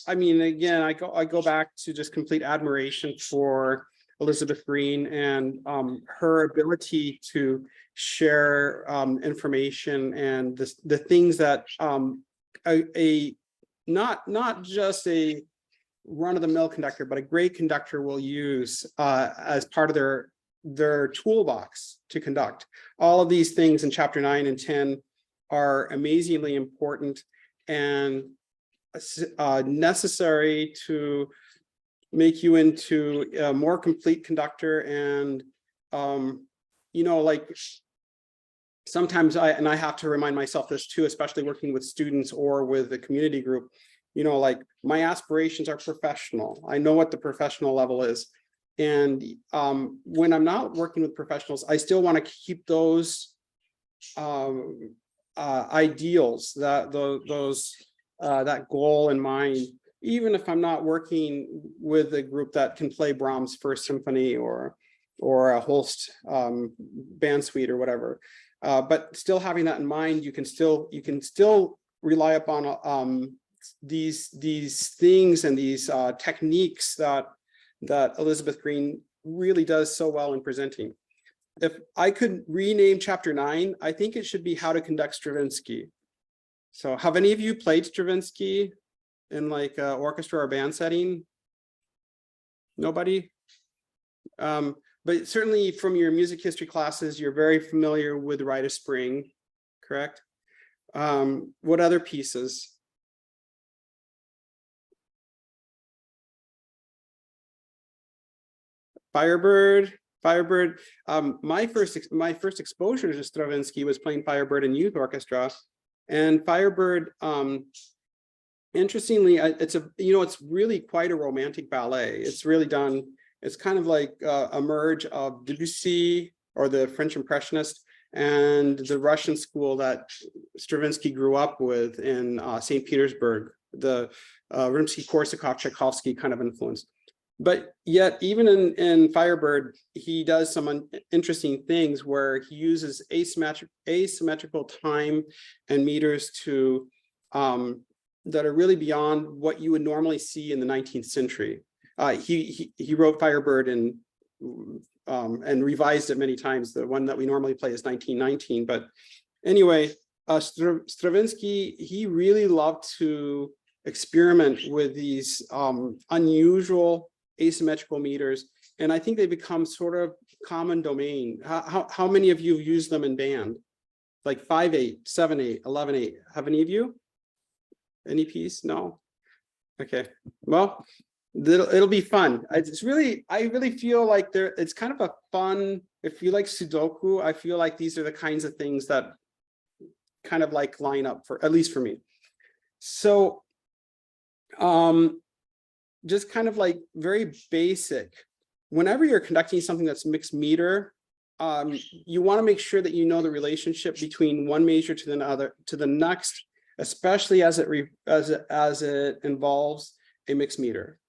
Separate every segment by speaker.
Speaker 1: I mean, again, I go back to just complete admiration for Elizabeth Green and her ability to share information and the things that not just a run-of-the-mill conductor, but a great conductor will use as part of their toolbox to conduct. All of these things in chapter 9 and 10 are amazingly important and necessary to make you into a more complete conductor. And you know, like sometimes I have to remind myself this too, especially working with students or with a community group, you know, like my aspirations are professional. I know what the professional level is. And when I'm not working with professionals, I still want to keep those ideals, that goal in mind, even if I'm not working with a group that can play Brahms' First Symphony or a Holst band suite or whatever. But still having that in mind, you can still rely upon these things and these techniques that Elizabeth Green really does so well in presenting. If I could rename chapter 9, I think it should be How to Conduct Stravinsky. So have any of you played Stravinsky in like an orchestra or band setting? Nobody? But certainly from your music history classes, you're very familiar with Rite of Spring, correct? What other pieces? Firebird. My first exposure to Stravinsky was playing Firebird in youth orchestra, and Firebird, interestingly, it's really quite a romantic ballet. It's really done. It's kind of like a merge of Debussy or the French Impressionist and the Russian school that Stravinsky grew up with in St. Petersburg, the Rimsky-Korsakov, Tchaikovsky kind of influence. But yet, even in Firebird, he does some interesting things where he uses asymmetrical time and meters to that are really beyond what you would normally see in the 19th century. He wrote Firebird and revised it many times. The one that we normally play is 1919. But anyway, Stravinsky, he really loved to experiment with these unusual asymmetrical meters, and I think they become sort of common domain. How many of you use them in band? Like 5/8, 7/8, 11/8. Have any of you? Any piece? No? Okay. Well, it'll be fun. I really feel like it's kind of a fun, if you like Sudoku, I feel like these are the kinds of things that kind of like line up for, at least for me. So, just kind of like very basic, whenever you're conducting something that's mixed meter, you want to make sure that you know the relationship between one measure to the next, especially as it involves a mixed meter,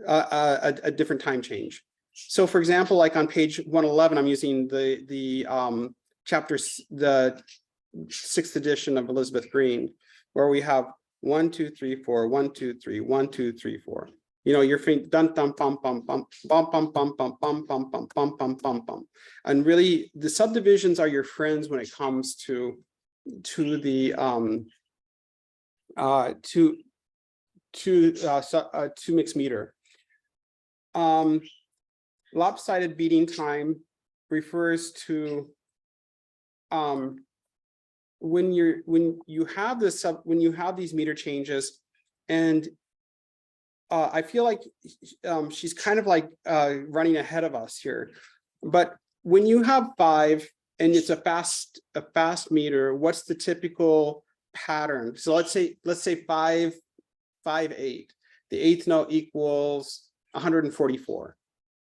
Speaker 1: a different time change. So for example, like on page 111, I'm using the the 6th edition of Elizabeth Green, where we have 1, 2, 3, 4, 1, 2, 3, 1, 2, 3, 4. You know, you're feeling dun dum pum pum pum pum pum pum pum pum pum pum pum pum pum pum. And really, the subdivisions are your friends when it comes to the mixed meter. Lopsided beating time refers to when you have these meter changes, and I feel like she's kind of like running ahead of us here. But when you have 5 and it's a fast meter, what's the typical pattern? So let's say 5, 5, 8. The 8th note equals 144.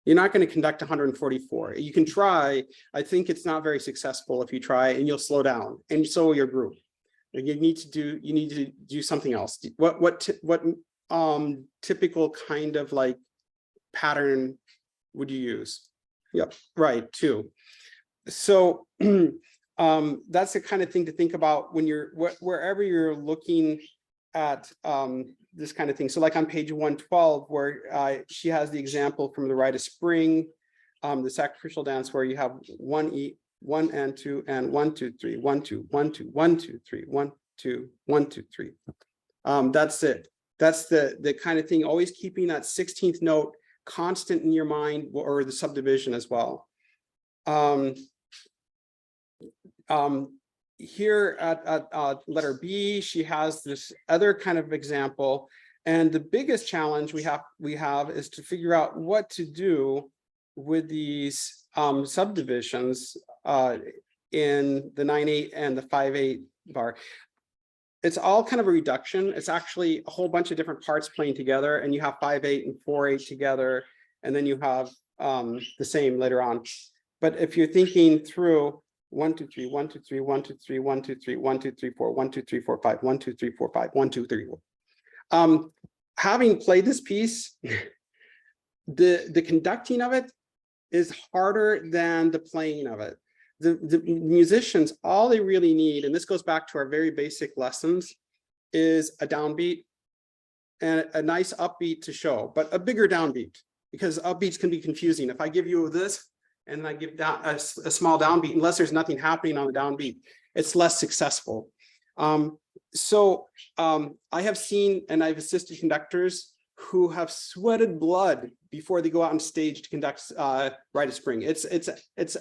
Speaker 1: You're not going to conduct 144. You can try. I think it's not very successful if you try, and you'll slow down, and so will your group. You need to do something else. What typical kind of like pattern would you use? Yep, right, 2. So that's the kind of thing to think about when you're wherever you're looking at this kind of thing. So like on page 112, where she has the example from the Rite of Spring, the sacrificial dance, where you have 1 and 2 and 1 2 3 1 2 1 2 1 2 3 1 2 1 2 3. That's it. That's the kind of thing. Always keeping that 16th note constant in your mind, or the subdivision as well. Here at letter B, she has this other kind of example, and the biggest challenge we have is to figure out what to do with these subdivisions in the 9/8 and the 5/8 bar. It's all kind of a reduction. It's actually a whole bunch of different parts playing together, and you have 5/8 and 4/8 together, and then you have the same later on. But if you're thinking through 1 2 3 1 2 3 1 2 3 1 2 3 1 2 3 4 1 2 3 4 5 1 2 3 4 5 1 2 3 4. Having played this piece, the conducting of it is harder than the playing of it. The musicians, all they really need, and this goes back to our very basic lessons, is a downbeat and a nice upbeat to show, but a bigger downbeat, because upbeats can be confusing. If I give you this and I give down a small downbeat, unless there's nothing happening on the downbeat, it's less successful. I have seen, and I've assisted conductors who have sweated blood before they go out on stage to conduct Rite of Spring. It's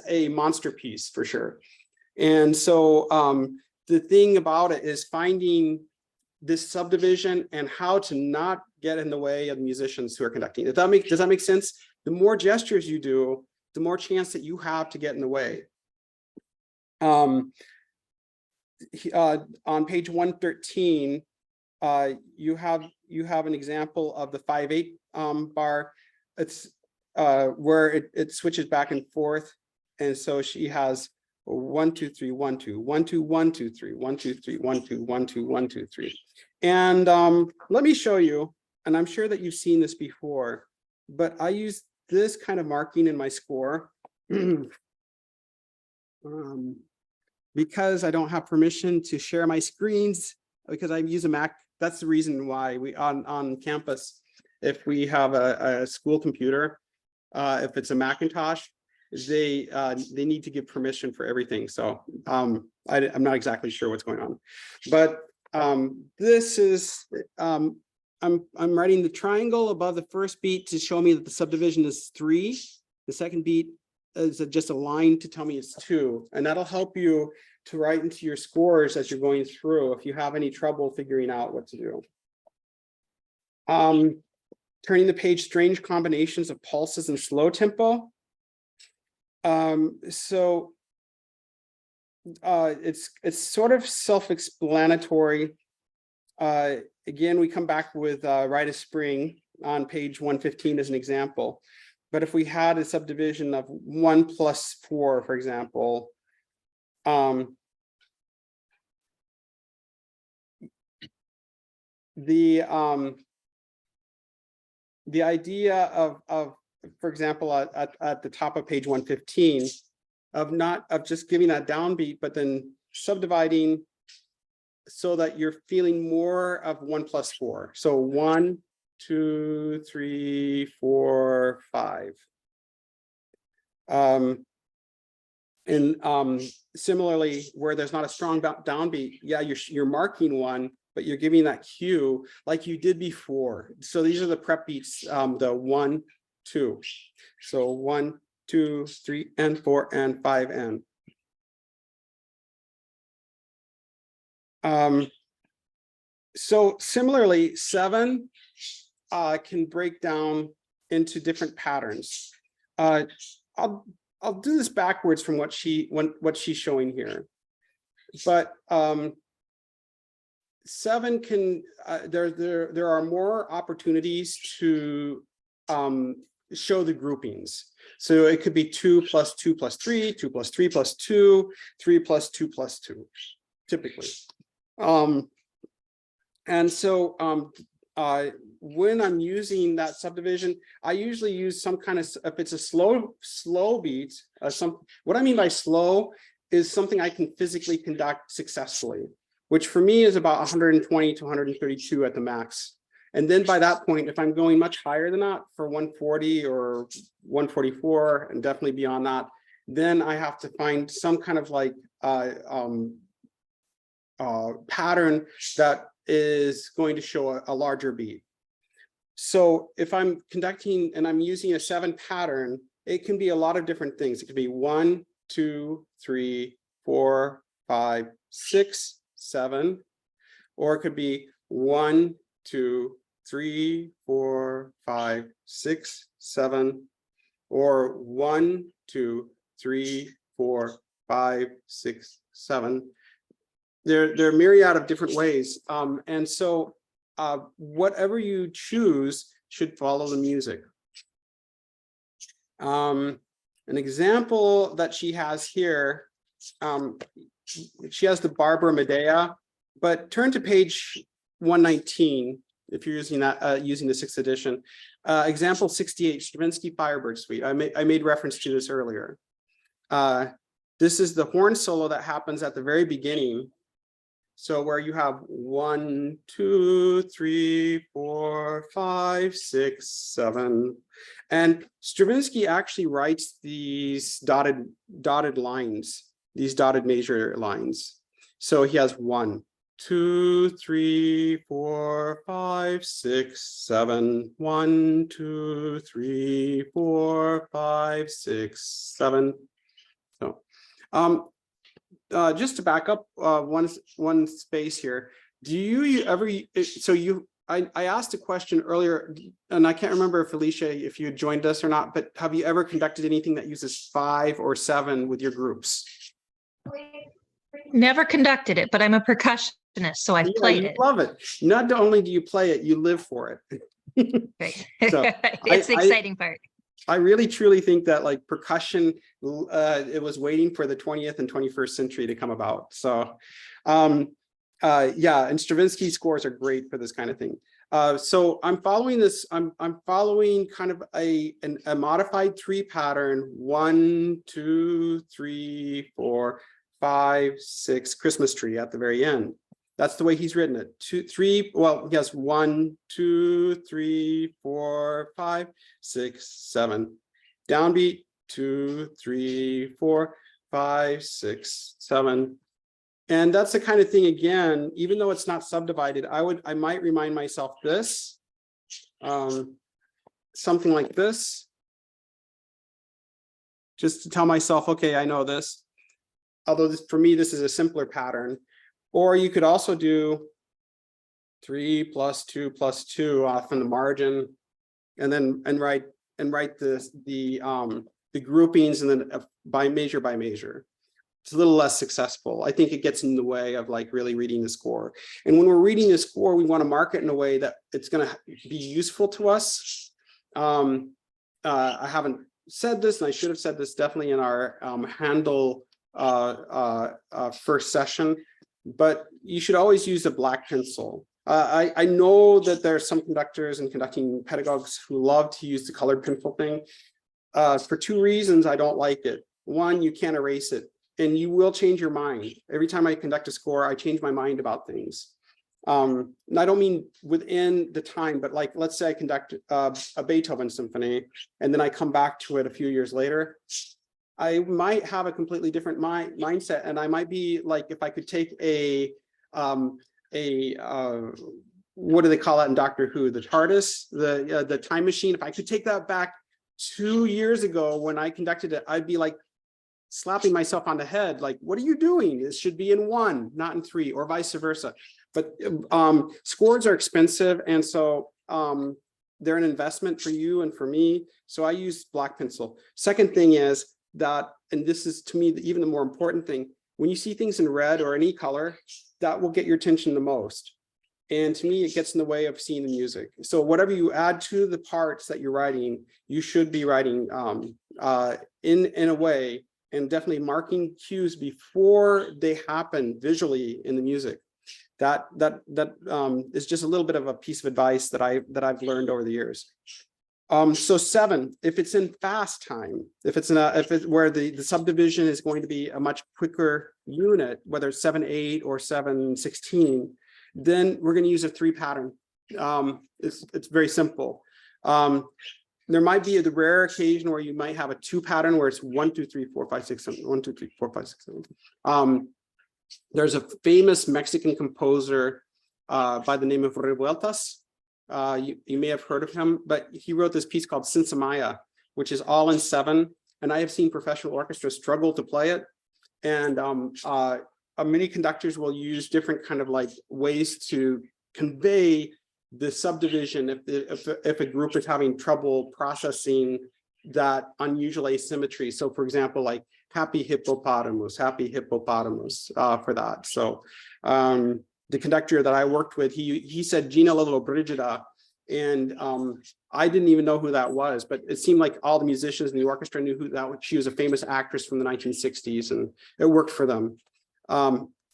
Speaker 1: a monster piece for sure. And so the thing about it is finding this subdivision and how to not get in the way of musicians who are conducting. Does that make sense? The more gestures you do, the more chance that you have to get in the way. On page 113, you have an example of the 5/8 bar. It's where it switches back and forth, and so she has 1 2 3 1 2 1 2 1 2 3 1 2 3 1 2 1 2 1 2 3. And let me show you, and I'm sure that you've seen this before, but I use this kind of marking in my score because I don't have permission to share my screens, because I use a Mac. That's the reason why we on campus, if we have a school computer, if it's a Macintosh, they need to give permission for everything. So I'm not exactly sure what's going on, but this is I'm writing the triangle above the first beat to show me that the subdivision is 3. The second beat is just a line to tell me it's 2, and that'll help you to write into your scores as you're going through if you have any trouble figuring out what to do. Turning the page, strange combinations of pulses and slow tempo. It's sort of self-explanatory. Again, we come back with Rite of Spring on page 115 as an example. But if we had a subdivision of 1 plus 4, for example, the idea of for example, at the top of page 115, of just giving that downbeat, but then subdividing so that you're feeling more of 1 plus 4. So 1 2 3 4 5. Similarly, where there's not a strong downbeat, yeah, you're marking 1, but you're giving that cue like you did before. So these are the prep beats, the 1 2. So 1 2 3 and 4 and 5 and. So similarly, 7 can break down into different patterns. I'll do this backwards from what she's showing here, but 7 can there are more opportunities to show the groupings. So it could be 2 plus 2 plus 3, 2 plus 3 plus 2, 3 plus 2 plus 2, typically. And so when I'm using that subdivision, I usually use some kind of, if it's a slow beat, what I mean by slow is something I can physically conduct successfully, which for me is about 120 to 132 at the max. And then by that point, if I'm going much higher than that for 140 or 144, and definitely beyond that, then I have to find some kind of like pattern that is going to show a larger beat. So if I'm conducting and I'm using a 7 pattern, it can be a lot of different things. It could be 1, 2, 3, 4, 5, 6, 7, or it could be 1, 2, 3, 4, 5, 6, 7, or 1, 2, 3, 4, 5, 6, 7. There are a myriad of different ways. And so whatever you choose should follow the music. An example that she has here, she has the Barbara Medea, but turn to page 119 if you're using that, using the 6th edition. Example 68, Stravinsky Firebird Suite. I made reference to this earlier. This is the horn solo that happens at the very beginning. So where you have 1, 2, 3, 4, 5, 6, 7. And Stravinsky actually writes these dotted lines, these dotted major lines. So he has 1, 2, 3, 4, 5, 6, 7. 1, 2, 3, 4, 5, 6, 7. So just to back up one space here, do you ever, so I asked a question earlier, and I can't remember if Felicia, if you had joined us or not, but have you ever conducted anything that uses 5 or 7 with your groups?
Speaker 2: Never conducted it, but I'm a percussionist, so I've played it.
Speaker 1: Love it. Not only do you play it, you live for it.
Speaker 2: Right.
Speaker 1: So
Speaker 2: It's the exciting part.
Speaker 1: I really truly think that like percussion, it was waiting for the 20th and 21st century to come about. So yeah, and Stravinsky scores are great for this kind of thing. So I'm following this, I'm following kind of a modified 3 pattern, 1, 2, 3, 4, 5, 6, Christmas tree at the very end. That's the way he's written it. 2, 3, well, he has 1, 2, 3, 4, 5, 6, 7. Downbeat, 2, 3, 4, 5, 6, 7. And that's the kind of thing, again, even though it's not subdivided, I might remind myself this, something like this, just to tell myself, okay, I know this. Although this, for me, this is a simpler pattern. Or you could also do 3 plus 2 plus 2 off in the margin, and then write the groupings and then by measure. It's a little less successful. I think it gets in the way of like really reading the score. And when we're reading the score, we want to mark it in a way that it's going to be useful to us. I haven't said this, and I should have said this definitely in our Handel first session, but you should always use a black pencil. I know that there are some conductors and conducting pedagogues who love to use the colored pencil thing. For 2 reasons I don't like it. One, you can't erase it, and you will change your mind. Every time I conduct a score, I change my mind about things. And I don't mean within the time, but like, let's say I conduct a Beethoven symphony, and then I come back to it a few years later. I might have a completely different mindset, and I might be like, if I could take what do they call that in Doctor Who? The TARDIS, the time machine. If I could take that back 2 years ago when I conducted it, I'd be like slapping myself on the head, like, what are you doing? It should be in 1, not in 3, or vice versa. But scores are expensive, and so they're an investment for you and for me. So I use black pencil. Second thing is that, and this is to me even the more important thing, when you see things in red or any color, that will get your attention the most. And to me, it gets in the way of seeing the music. So whatever you add to the parts that you're writing, you should be writing in a way, and definitely marking cues before they happen visually in the music. That is just a little bit of a piece of advice that I've learned over the years. So 7, if it's in fast time, if it's where the subdivision is going to be a much quicker unit, whether it's 7/8 or 7/16, then we're going to use a 3 pattern. It's very simple. There might be the rare occasion where you might have a 2 pattern where it's 1, 2, 3, 4, 5, 6, 7, 1, 2, 3, 4, 5, 6, 7. There's a famous Mexican composer by the name of Revueltas. You may have heard of him, but he wrote this piece called Sinsemaya, which is all in 7. And I have seen professional orchestras struggle to play it. And many conductors will use different kind of like ways to convey the subdivision if a group is having trouble processing that unusual asymmetry. So for example, like happy hippopotamus for that. So the conductor that I worked with, he said Gina Lollobrigida, and I didn't even know who that was, but it seemed like all the musicians in the orchestra knew who that was. She was a famous actress from the 1960s, and it worked for them.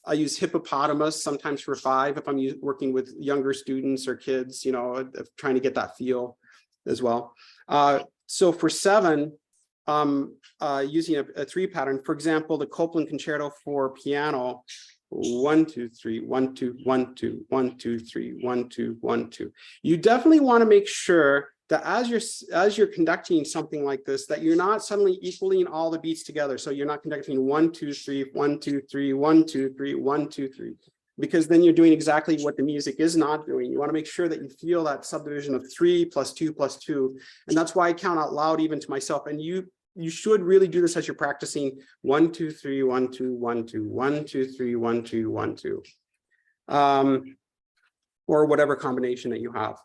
Speaker 1: I use hippopotamus sometimes for 5 if I'm working with younger students or kids, you know, trying to get that feel as well. So for 7, using a 3 pattern, for example, the Copland Concerto for piano, 1, 2, 3, 1, 2, 1, 2, 1, 2, 3, 1, 2, 1, 2. You definitely want to make sure that as you're conducting something like this, that you're not suddenly equaling all the beats together. So you're not conducting 1, 2, 3, 1, 2, 3, 1, 2, 3, 1, 2, 3, because then you're doing exactly what the music is not doing. You want to make sure that you feel that subdivision of 3 plus 2 plus 2. And that's why I count out loud even to myself. And you should really do this as you're practicing 1, 2, 3, 1, 2, 1, 2, 1, 2, 3, 1, 2, 1, 2. Or whatever combination that you have.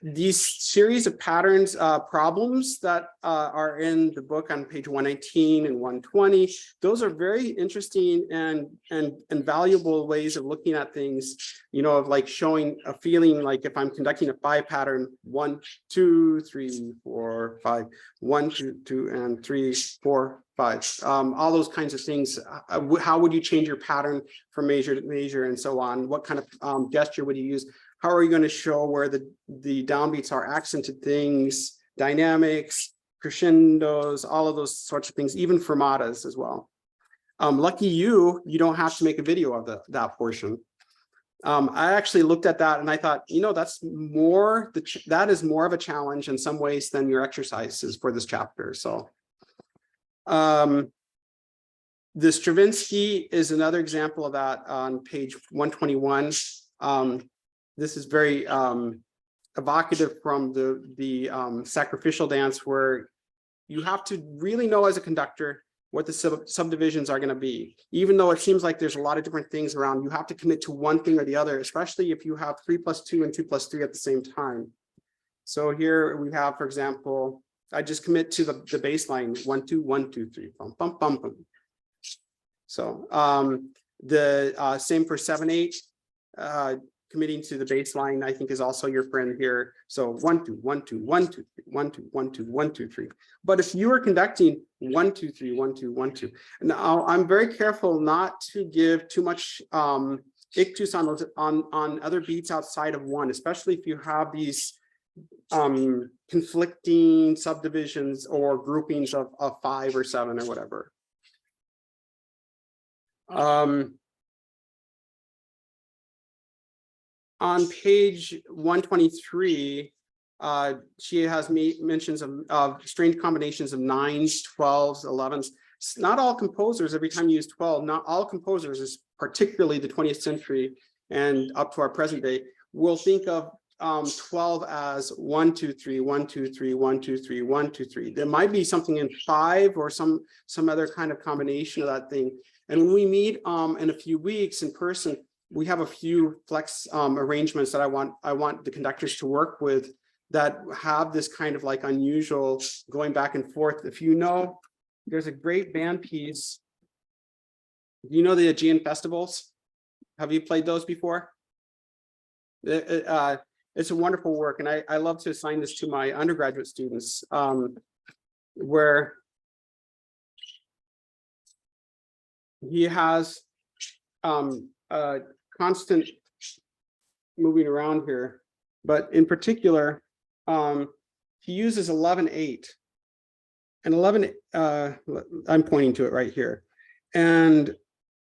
Speaker 1: These series of patterns problems that are in the book on page 119 and 120, those are very interesting and valuable ways of looking at things, you know, of like showing a feeling, like if I'm conducting a 5 pattern, 1, 2, 3, 4, 5, 1, 2, 2, and 3, 4, 5, all those kinds of things. How would you change your pattern from measure to measure and so on? What kind of gesture would you use? How are you going to show where the downbeats are accented things, dynamics, crescendos, all of those sorts of things, even fermatas as well. Lucky you don't have to make a video of that portion. I actually looked at that and I thought, you know, that is more of a challenge in some ways than your exercises for this chapter. So the Stravinsky is another example of that on page 121. This is very evocative from the sacrificial dance, where you have to really know as a conductor what the subdivisions are going to be. Even though it seems like there's a lot of different things around, you have to commit to one thing or the other, especially if you have 3 plus 2 and 2 plus 3 at the same time. So here we have, for example, I just commit to the bass line, 1, 2, 1, 2, 3, bum, bum, bum, bum. So the same for 7, 8. Committing to the bass line, I think, is also your friend here. So 1, 2, 1, 2, 1, 2, 3, 1, 2, 1, 2, 1, 2, 3. But if you are conducting 1, 2, 3, 1, 2, 1, 2, now I'm very careful not to give too much ictus on those on other beats outside of 1, especially if you have these conflicting subdivisions or groupings of 5 or 7 or whatever. On page 123, she has mentions of strange combinations of 9s, 12s, 11s. Not all composers, every time you use 12, not all composers, particularly the 20th century and up to our present day, will think of 12 as 1, 2, 3, 1, 2, 3, 1, 2, 3, 1, 2, 3. There might be something in 5 or some other kind of combination of that thing. And when we meet in a few weeks in person, we have a few flex arrangements that I want the conductors to work with that have this kind of like unusual going back and forth. If you know, there's a great band piece. Do you know the Aegean festivals? Have you played those before? It's a wonderful work, and I love to assign this to my undergraduate students, where he has constant moving around here, but in particular, he uses 11/8, and 11. I'm pointing to it right here, and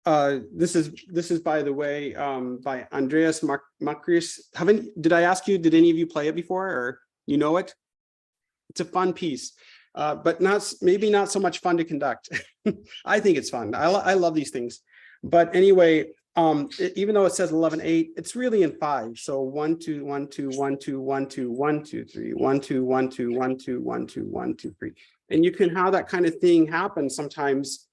Speaker 1: This is by the way, by Andreas Makris. Did I ask you, did any of you play it before, or you know it? It's a fun piece, but maybe not so much fun to conduct. I think it's fun. I love these things. But anyway, even though it says 11/8, it's really in 5. So 1 2 1 2 1 2 1 2 1 2 3 1 2 1 2 1 2 1 2 1 2 3, and you can have that kind of thing happen sometimes.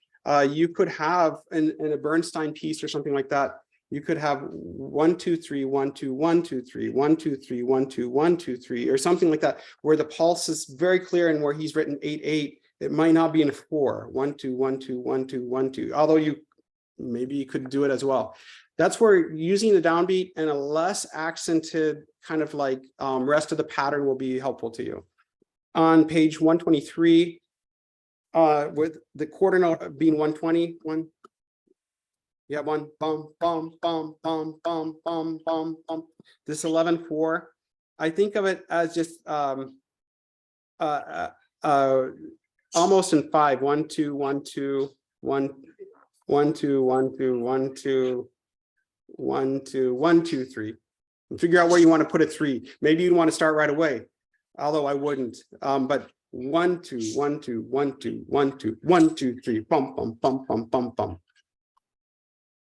Speaker 1: You could have in a Bernstein piece or something like that. You could have 1 2 3 1 2 1 2 3 1 2 3 1 2 1 2 3 or something like that, where the pulse is very clear, and where he's written 8/8, it might not be in 4 1 2 1 2 1 2 1 2. Although maybe you could do it as well. That's where using the downbeat and a less accented kind of like rest of the pattern will be helpful to you. On page 123, with the quarter note being 120, yeah, 1 bum bum bum bum bum bum bum bum. This 11/4, I think of it as just almost in 5. 1 2 1 2 1 1 2 1 2 1 2 1 2 1 2 3. And figure out where you want to put a 3. Maybe you'd want to start right away, although I wouldn't. But 1 2 1 2 1 2 1 2 1 2 3 bum bum bum bum bum bum.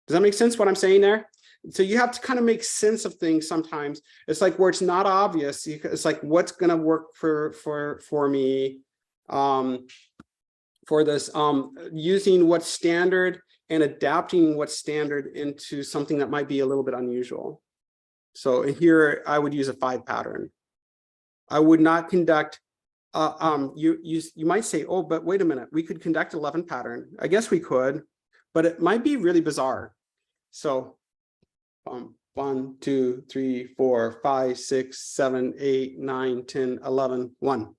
Speaker 1: Does that make sense what I'm saying there? So you have to kind of make sense of things sometimes. It's like where it's not obvious. It's like, what's going to work for me for this, using what's standard and adapting what's standard into something that might be a little bit unusual. So here I would use a 5 pattern. I would not conduct. You might say, oh, but wait a minute, we could conduct 11 pattern. I guess we could, but it might be really bizarre. So 1 2 3 4 5 6 7 8 9 10 11 1.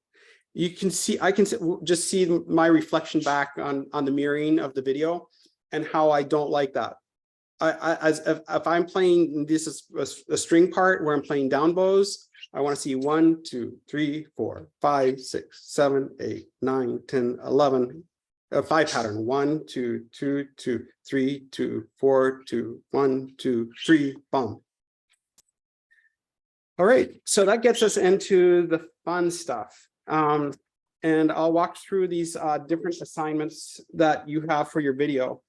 Speaker 1: You can see, I can just see my reflection back on the mirroring of the video and how I don't like that. If I'm playing, this is a string part where I'm playing down bows, I want to see 1 2 3 4 5 6 7 8 9 10 11. A 5 pattern. 1 2 2 2 3 2 4 2 1 2 3 bum. All right, so that gets us into the fun stuff. And I'll walk through these different assignments that you have for your video.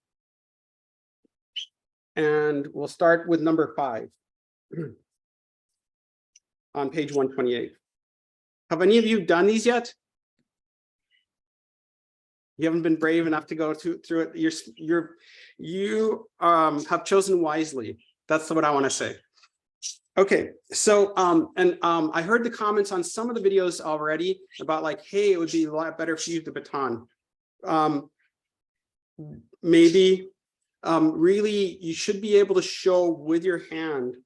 Speaker 1: And we'll start with number 5 on page 128. Have any of you done these yet? You haven't been brave enough to go through it. You have chosen wisely. That's what I want to say. Okay, so I heard the comments on some of the videos already about like, hey, it would be a lot better if you used the baton. Maybe really you should be able to show with your hand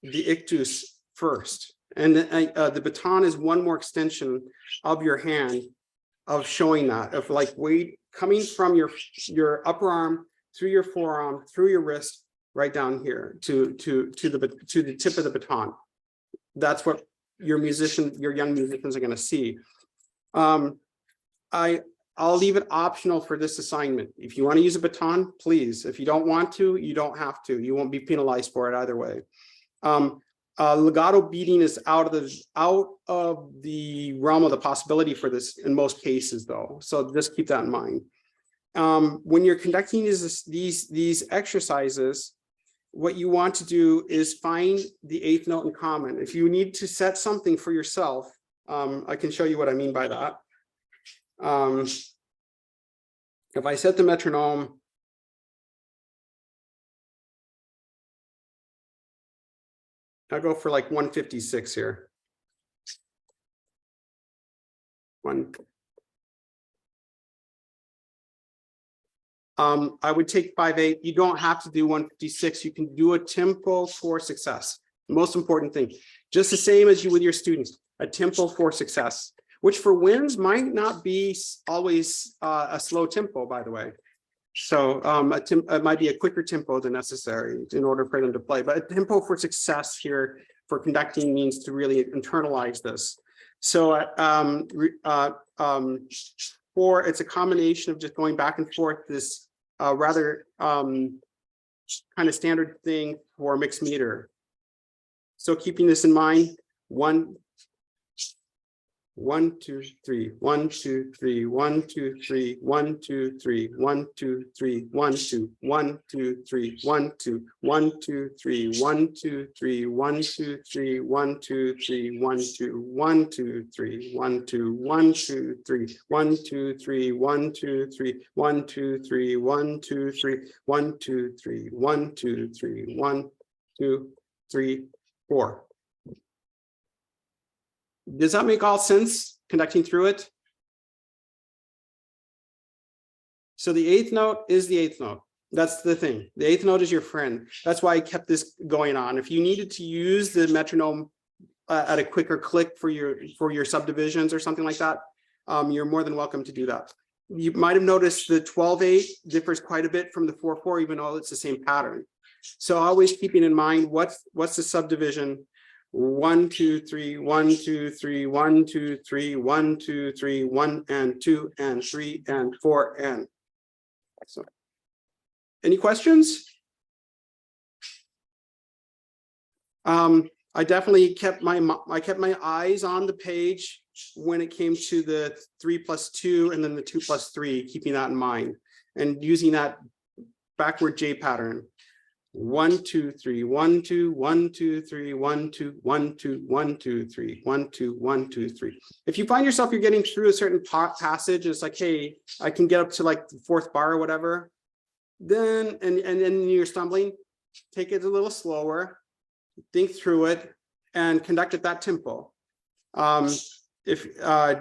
Speaker 1: the ictus first, and the baton is one more extension of your hand, of showing that, of like weight coming from your upper arm through your forearm, through your wrist, right down here to the tip of the baton. That's what your young musicians are going to see. I'll leave it optional for this assignment. If you want to use a baton, please. If you don't want to, you don't have to. You won't be penalized for it either way. Legato beating is out of the realm of the possibility for this in most cases, though. So just keep that in mind. When you're conducting these exercises, what you want to do is find the 8th note in common. If you need to set something for yourself, I can show you what I mean by that. If I set the metronome, I'll go for like 156 here. I would take 5/8. You don't have to do 156. You can do a tempo for success. The most important thing, just the same as you with your students, a tempo for success, which for winds might not be always a slow tempo, by the way. So it might be a quicker tempo than necessary in order for them to play. But a tempo for success here for conducting means to really internalize this. So it's a combination of just going back and forth this rather kind of standard thing for mixed meter. So keeping this in mind, 1, 2, 3, 1, 2, 3, 1, 2, 3, 1, 2, 3, 1, 2, 3, 1, 2, 1, 2, 3, 1, 2, 1, 2, 3, 1, 2, 3, 1, 2, 3, 1, 2, 3, 1, 2, 1, 2, 3, 1, 2, 1, 2, 3, 1, 2, 3, 1, 2, 3, 1, 2, 3, 1, 2, 3, 1, 2, 3, 1, 2, 3, 1, 2, 3, 4. Does that make all sense conducting through it? So the eighth note is the eighth note. That's the thing. The eighth note is your friend. That's why I kept this going on. If you needed to use the metronome at a quicker click for your subdivisions or something like that, you're more than welcome to do that. You might have noticed the 12/8 differs quite a bit from the 4/4, even though it's the same pattern. So always keeping in mind what's the subdivision. 1, 2, 3, 1, 2, 3, 1, 2, 3, 1, 2, 3, 1 and 2 and 3 and 4 and so. Any questions? I definitely kept my eyes on the page when it came to the 3+2 and then the 2+3, keeping that in mind and using that backward J pattern. 1, 2, 3, 1, 2, 1, 2, 3, 1, 2, 1, 2, 1, 2, 3, 1, 2, 1, 2, 3. If you find yourself you're getting through a certain passage, it's like, hey, I can get up to like the 4th bar or whatever, then and then you're stumbling, take it a little slower, think through it, and conduct at that tempo. If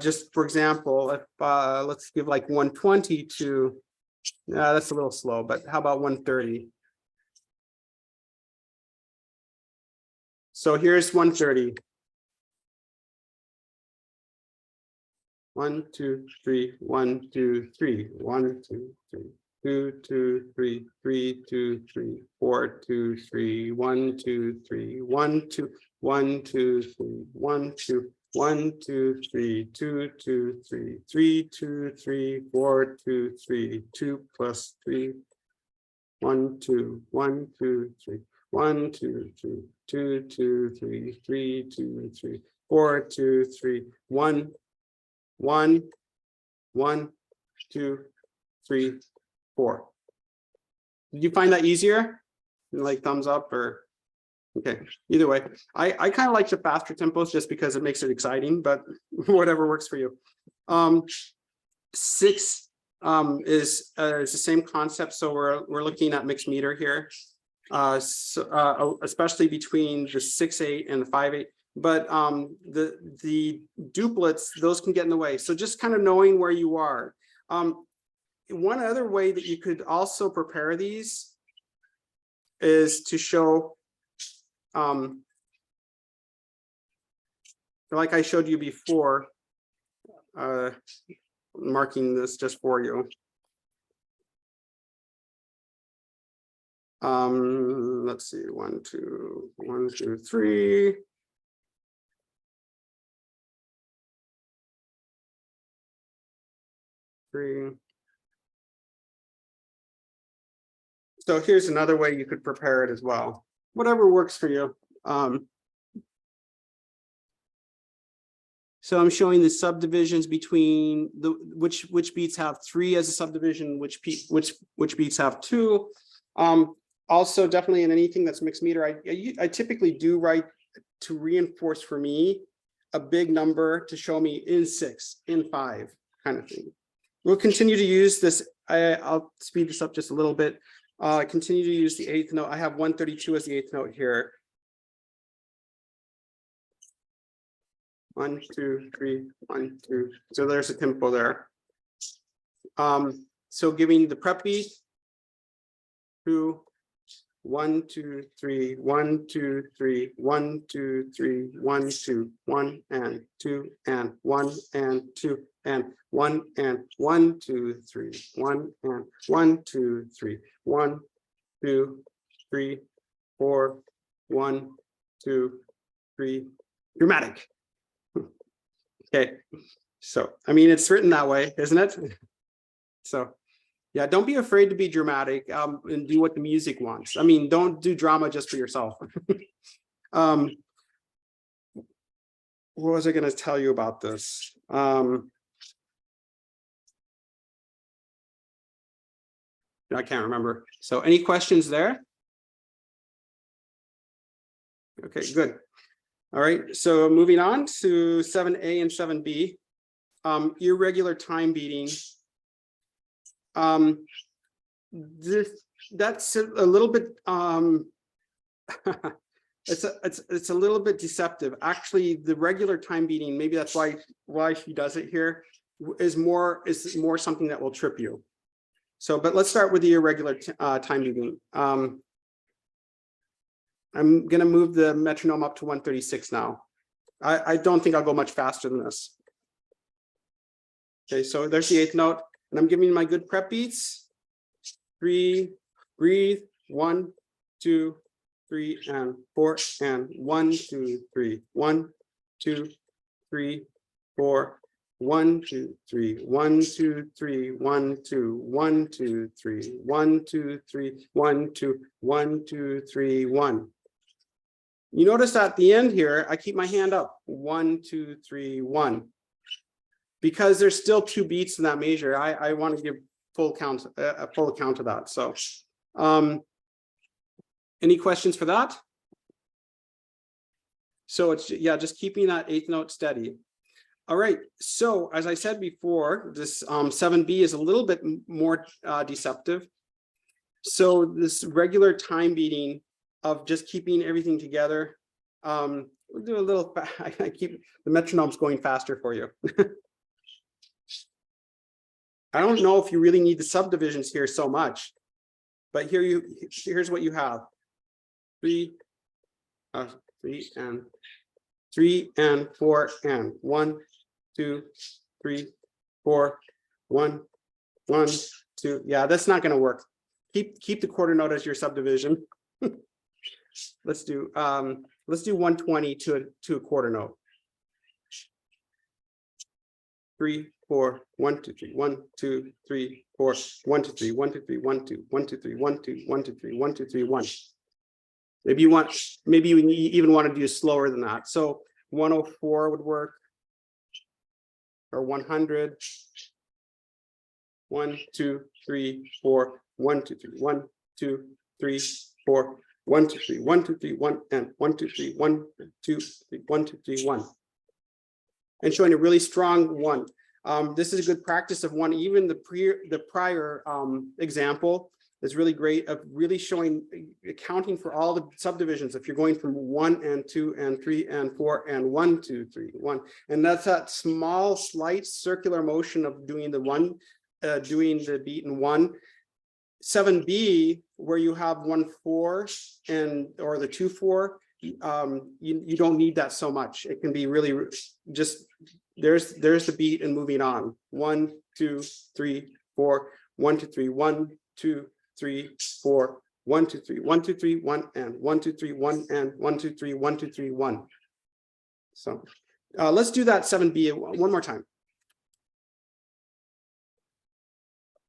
Speaker 1: just for example, if let's give like 120 to, that's a little slow, but how about 130? So here's 130. 1, 2, 3, 1, 2, 3, 1, 2, 3, 2, 2, 3, 3, 2, 3, 4, 2, 3, 1, 2, 3, 1, 2, 1, 2, 3, 1, 2, 1, 2, 3, 2, 2, 3, 3, 2, 3, 4, 2, 3, 2 plus 3, 1, 2, 1, 2, 3. 1, 2, 3, 2, 2, 3, 3, 2, 3, 4, 2, 3, 1, 1, 1, 2, 3, 4. Did you find that easier? Like thumbs up or okay? Either way, I kind of like the faster tempos just because it makes it exciting, but whatever works for you. 6 is the same concept, so we're looking at mixed meter here. Especially between the 6/8 and the 5/8, but the duplets, those can get in the way. So just kind of knowing where you are. One other way that you could also prepare these is to show, like I showed you before, marking this just for you. Let's see, 1, 2, 1, 2, 3. So here's another way you could prepare it as well. Whatever works for you. So I'm showing the subdivisions between the which beats have 3 as a subdivision, which beats have 2. Also, definitely in anything that's mixed meter, I typically do write to reinforce for me a big number to show me in 6, in 5 kind of thing. We'll continue to use this. I'll speed this up just a little bit. Continue to use the 8th note. I have 132 as the 8th note here. 1, 2, 3, 1, 2. So there's a tempo there. So giving the prep beat, 2, 1, 2, 3, 1, 2, 3, 1, 2, 3, 1, 2, 1 and 2 and 1 and 2 and 1 and 1, 2, 3, 1 and 1, 2, 3, 1, 2, 3, 4, 1, 2, 3. Dramatic. Okay, so I mean it's written that way, isn't it? So Yeah, don't be afraid to be dramatic and do what the music wants. I mean, don't do drama just for yourself. What was I going to tell you about this? I can't remember. So any questions there? Okay, good. All right, so moving on to 7A and 7B, irregular time beating. That's a little bit it's a little bit deceptive. Actually, the regular time beating, maybe that's why she does it here, is more something that will trip you. So, but let's start with the irregular time beating. I'm going to move the metronome up to 136 now. I don't think I'll go much faster than this. Okay, so there's the eighth note, and I'm giving my good prep beats. 3, breathe, 1, 2, 3, and 4, and 1, 2, 3, 1, 2, 3, 4, 1, 2, 3, 1, 2, 3, 1, 2, 1, 2, 3, 1, 2, 3, 1, 2, 1, 2, 3, 1. You notice at the end here, I keep my hand up, 1, 2, 3, 1. Because there's still 2 beats in that measure, I want to give full count, a full account of that. So, any questions for that? So it's, yeah, just keeping that eighth note steady. All right, so as I said before, this 7B is a little bit more deceptive. So this regular time beating of just keeping everything together, we'll do a little, I keep the metronome's going faster for you. I don't know if you really need the subdivisions here so much, but here's what you have. 3 and 3 and 4 and 1, 2, 3, 4, 1, 1, 2. Yeah, that's not going to work. Keep the quarter note as your subdivision. Let's do 120 to a quarter note. 3, 4, 1, 2, 3, 1, 2, 3, 4, 1, 2, 3, 1, 2, 3, 1, 2, 1, 2, 3, 1, 2, 1, 2, 3, 1, 2, 3, 1. Maybe you even want to do slower than that. So 104 would work, or 100. 1, 2, 3, 4, 1, 2, 3, 1, 2, 3, 4, 1, 2, 3, 1, 2, 3, 1, and 1, 2, 3, 1, 2, 3, 1, 2, 3, 1. And showing a really strong 1. This is a good practice of 1. Even the prior example is really great of really showing, accounting for all the subdivisions. If you're going from 1 and 2 and 3 and 4 and 1, 2, 3, 1, and that's that small, slight circular motion of doing the 1, doing the beat in 1. 7B, where you have 1, 4 and or the 2, 4. You don't need that so much. It can be really just there's the beat and moving on. 1, 2, 3, 4, 1, 2, 3, 1, 2, 3, 4, 1, 2, 3, 1, 2, 3, 1, and 1, 2, 3, 1, and 1, 2, 3, 1, 2, 3, 1. So let's do that 7B one more time.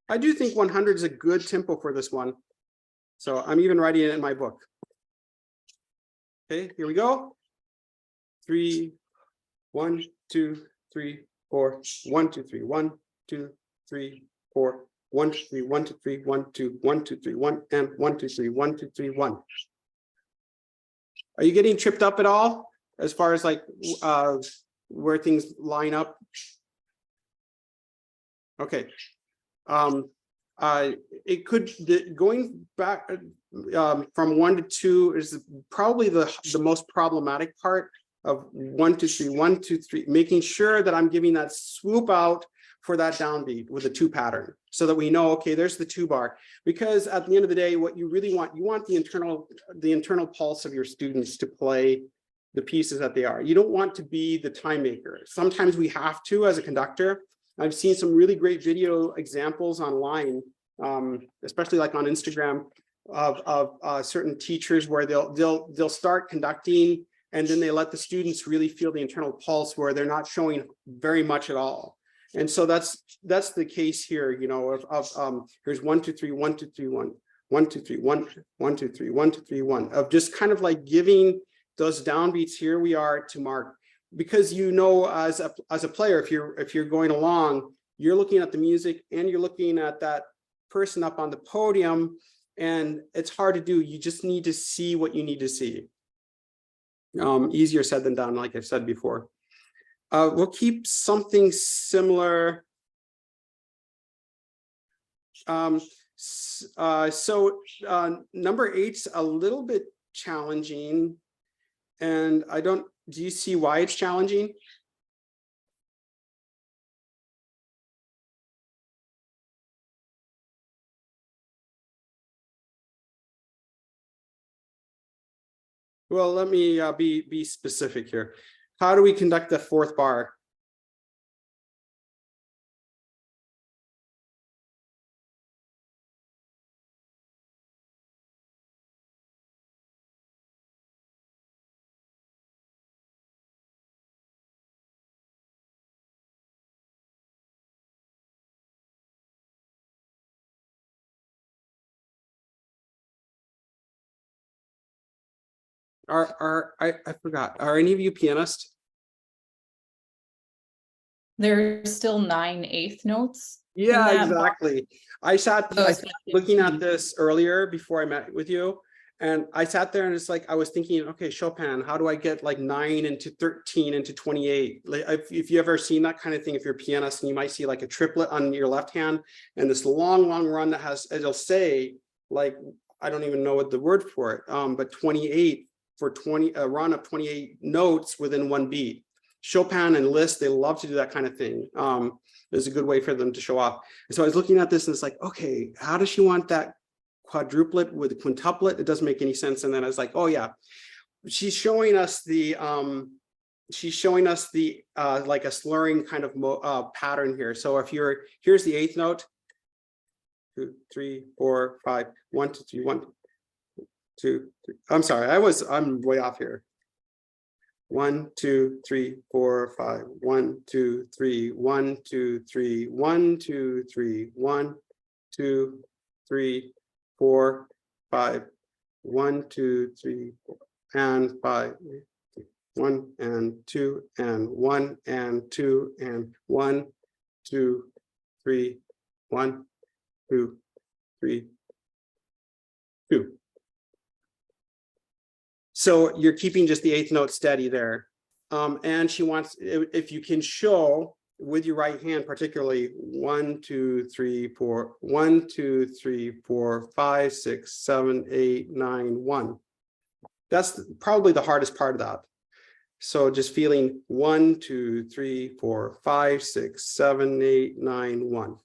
Speaker 1: I do think 100 is a good tempo for this one. So I'm even writing it in my book. Okay, here we go. 3, 1, 2, 3, 4, 1, 2, 3, 1, 2, 3, 4, 1, 2, 3, 1, 2, 3, 1, 2, 1, 2, 3, 1, and 1, 2, 3, 1, 2, 3, 1. Are you getting tripped up at all as far as like where things line up? Okay. It could going back from 1 to 2 is probably the most problematic part of 1, 2, 3, 1, 2, 3, making sure that I'm giving that swoop out for that downbeat with a 2 pattern, so that we know, okay, there's the 2 bar. Because at the end of the day, what you really want, you want the internal pulse of your students to play the pieces that they are. You don't want to be the time maker. Sometimes we have to as a conductor. I've seen some really great video examples online, especially like on Instagram, of certain teachers where they'll start conducting, and then they let the students really feel the internal pulse where they're not showing very much at all. And so that's the case here, you know, of here's 1, 2, 3, 1, 2, 3, 1, 1, 2, 3, 1, 1, 2, 3, 1, 2, 3, 1, of just kind of like giving those downbeats. Here we are to mark, because you know, as a player, if you're going along, you're looking at the music and you're looking at that person up on the podium, and it's hard to do. You just need to see what you need to see. Easier said than done, like I've said before. We'll keep something similar. Number 8's a little bit challenging, and do you see why it's challenging? Well, let me be specific here. How do we conduct the 4th bar? I forgot. Are any of you pianists?
Speaker 3: There's still 9 eighth notes.
Speaker 1: Yeah, exactly. I sat looking at
Speaker 3: 15.
Speaker 1: this earlier before I met with you, and I sat there and it's like I was thinking, okay, Chopin, how do I get like 9 into 13 into 28? Like if you ever seen that kind of thing, if you're a pianist, and you might see like a triplet on your left hand and this long run that has, it'll say like, I don't even know what the word for it, but 28 for a run of 28 notes within one beat. Chopin and Liszt, they love to do that kind of thing. There's a good way for them to show off. And so I was looking at this and it's like, okay, how does she want that quadruplet with a quintuplet? It doesn't make any sense. And then I was like, oh yeah, she's showing us the like a slurring kind of pattern here. So if here's the 8th note, 2, 3, 4, 5, 1, 2, 3, 1, 2, 3. I'm sorry, I'm way off here. 1, 2, 3, 4, 5, 1, 2, 3, 1, 2, 3, 1, 2, 3, 1, 2, 3, 4, 5, 1, 2, 3, 4, and 5, 1 and 2 and 1 and 2 and 1, 2, 3, 1, 2, 3, 2. So you're keeping just the 8th note steady there. And she wants, if you can show with your right hand, particularly 1, 2, 3, 4, 1, 2, 3, 4, 5, 6, 7, 8, 9, 1. That's probably the hardest part of that. So just feeling 1, 2, 3, 4, 5, 6, 7, 8, 9, 1.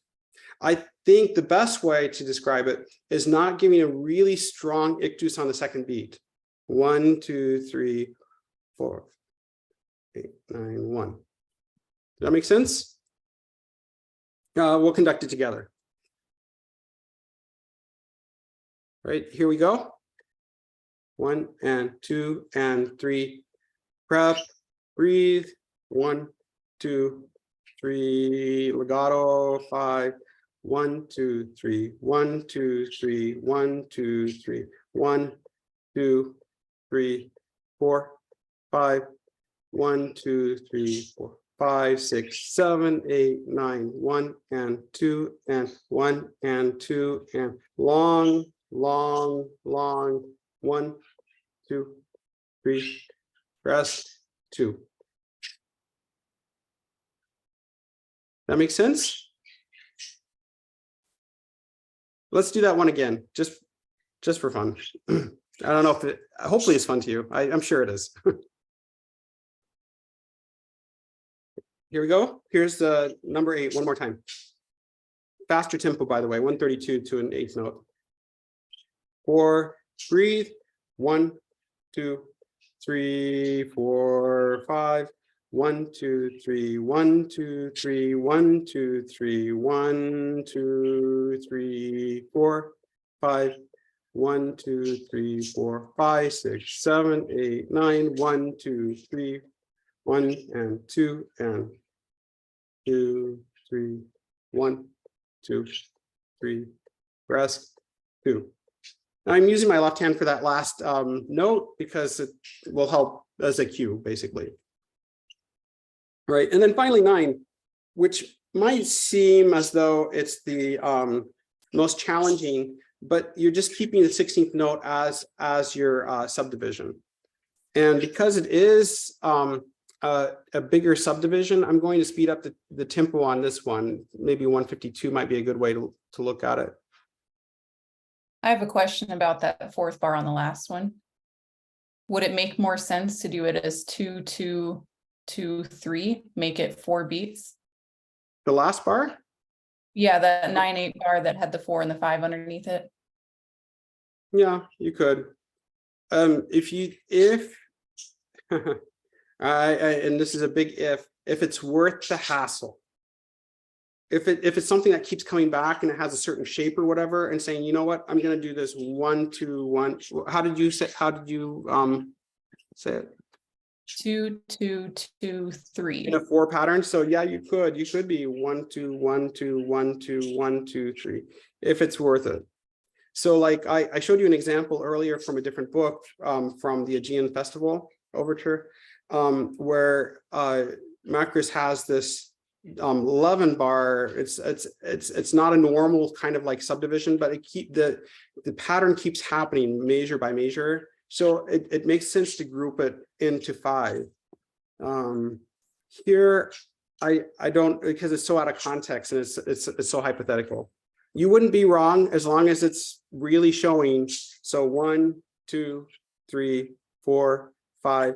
Speaker 1: I think the best way to describe it is not giving a really strong ictus on the second beat. 1, 2, 3, 4, 8, 9, 1. Does that make sense? We'll conduct it together. Right, here we go. 1 and 2 and 3. Prep, breathe. 1, 2, 3. Legato. 5. 1, 2, 3. 1, 2, 3. 1, 2, 3. 1, 2, 3, 4, 5, 1, 2, 3, 4, 5, 6, 7, 8, 9, 1 and 2 and 1 and 2 and long, 1, 2, 3, rest, 2. That makes sense? Let's do that one again, just for fun. I don't know if hopefully it's fun to you. I'm sure it is. Here we go. Here's the number 8 one more time. Faster tempo, by the way, 132 to an 8th note. 4, breathe. 1, 2, 3, 4, 5. 1, 2, 3, 1, 2, 3, 1, 2, 3, 1, 2, 3, 4, 5. 1, 2, 3, 4, 5, 6, 7, 8, 9, 1, 2, 3, 1 and 2 and 2, 3, 1, 2, 3, rest, 2. Now I'm using my left hand for that last note because it will help as a cue, basically. Right, and then finally 9, which might seem as though it's the most challenging, but you're just keeping the 16th note as your subdivision. And because it is a bigger subdivision, I'm going to speed up the tempo on this one. Maybe 152 might be a good way to look at it.
Speaker 3: I have a question about that fourth bar on the last one. Would it make more sense to do it as 2, 2, 2, 3, make it 4 beats?
Speaker 1: The last bar?
Speaker 3: Yeah, the 9/8 bar that had the 4 and the 5 underneath it.
Speaker 1: Yeah, you could. If and this is a big if it's worth the hassle. If it's something that keeps coming back and it has a certain shape or whatever, and saying, you know what, I'm going to do this 1, 2, 1. How did you say it?
Speaker 3: 2, 2, 2, 3.
Speaker 1: In a 4 pattern. So yeah, you could be 1, 2, 1, 2, 1, 2, 1, 2, 3, if it's worth it. So like I showed you an example earlier from a different book, from the Aegean Festival Overture, where Macris has this 11 bar. It's not a normal kind of like subdivision, but the pattern keeps happening measure by measure. So it makes sense to group it into 5. Here I don't, because it's so out of context and it's so hypothetical. You wouldn't be wrong as long as it's really showing. So 1, 2, 3, 4, 5,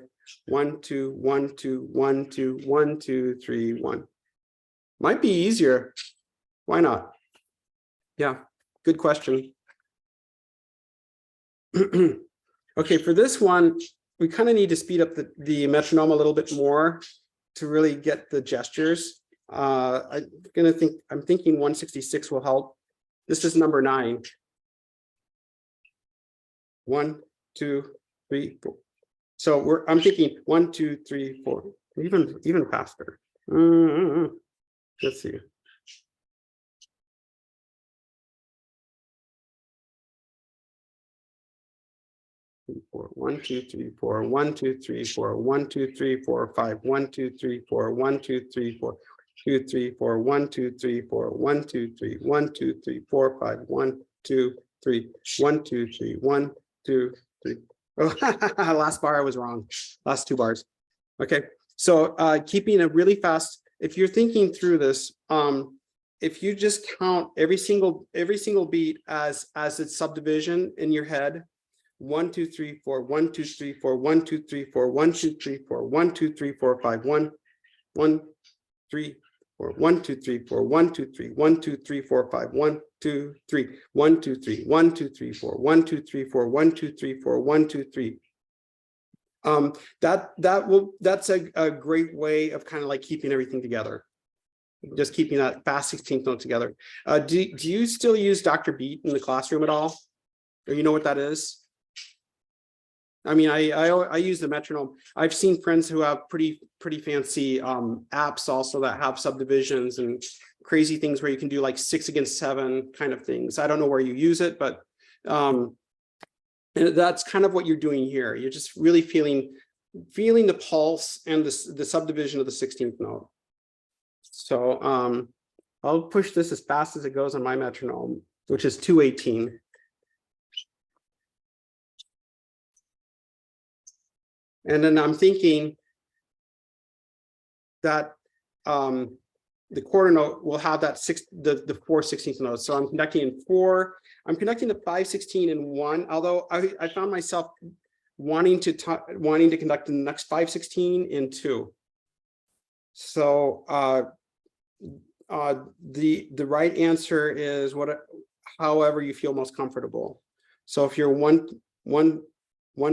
Speaker 1: 1, 2, 1, 2, 1, 2, 1, 2, 3, 1. Might be easier. Why not? Yeah, good question. Okay, for this one, we kind of need to speed up the metronome a little bit more to really get the gestures. I'm thinking 166 will help. This is number 9. 1, 2, 3, 4. So I'm thinking 1, 2, 3, 4, even faster. Let's see. 4, 1, 2, 3, 4, 1, 2, 3, 4, 1, 2, 3, 4, 5, 1, 2, 3, 4, 1, 2, 3, 4, 2, 3, 4, 1, 2, 3, 4, 1, 2, 3, 1, 2, 3, 4, 5, 1, 2, 3, 1, 2, 3, 1, 2, 3. Oh, last bar I was wrong. Last 2 bars. Okay, so keeping it really fast. If you're thinking through this, if you just count every single beat as its subdivision in your head, 1, 2, 3, 4, 1, 2, 3, 4, 1, 2, 3, 4, 1, 2, 3, 4, 1, 2, 3, 4, 5, 1, 1, 3, 4, 1, 2, 3, 4, 1, 2, 3, 1, 2, 3, 4, 5, 1, 2, 3, 1, 2, 3, 1, 2, 3, 4, 1, 2, 3, 4, 1, 2, 3, 4, 1, 2, 3. That's a great way of kind of like keeping everything together. Just keeping that fast 16th note together. Do you still use Dr. Beat in the classroom at all? Or you know what that is? I mean, I use the metronome. I've seen friends who have pretty fancy apps also that have subdivisions and crazy things where you can do like 6 against 7 kind of things. I don't know where you use it, but that's kind of what you're doing here. You're just really feeling the pulse and the subdivision of the 16th note. So I'll push this as fast as it goes on my metronome, which is 218. And then I'm thinking that the quarter note will have that the 4 16th notes. So I'm conducting in 4. I'm conducting the 5 16 in 1. Although I found myself wanting to conduct the next 5 16 in 2. So the right answer is however you feel most comfortable. So if you're 1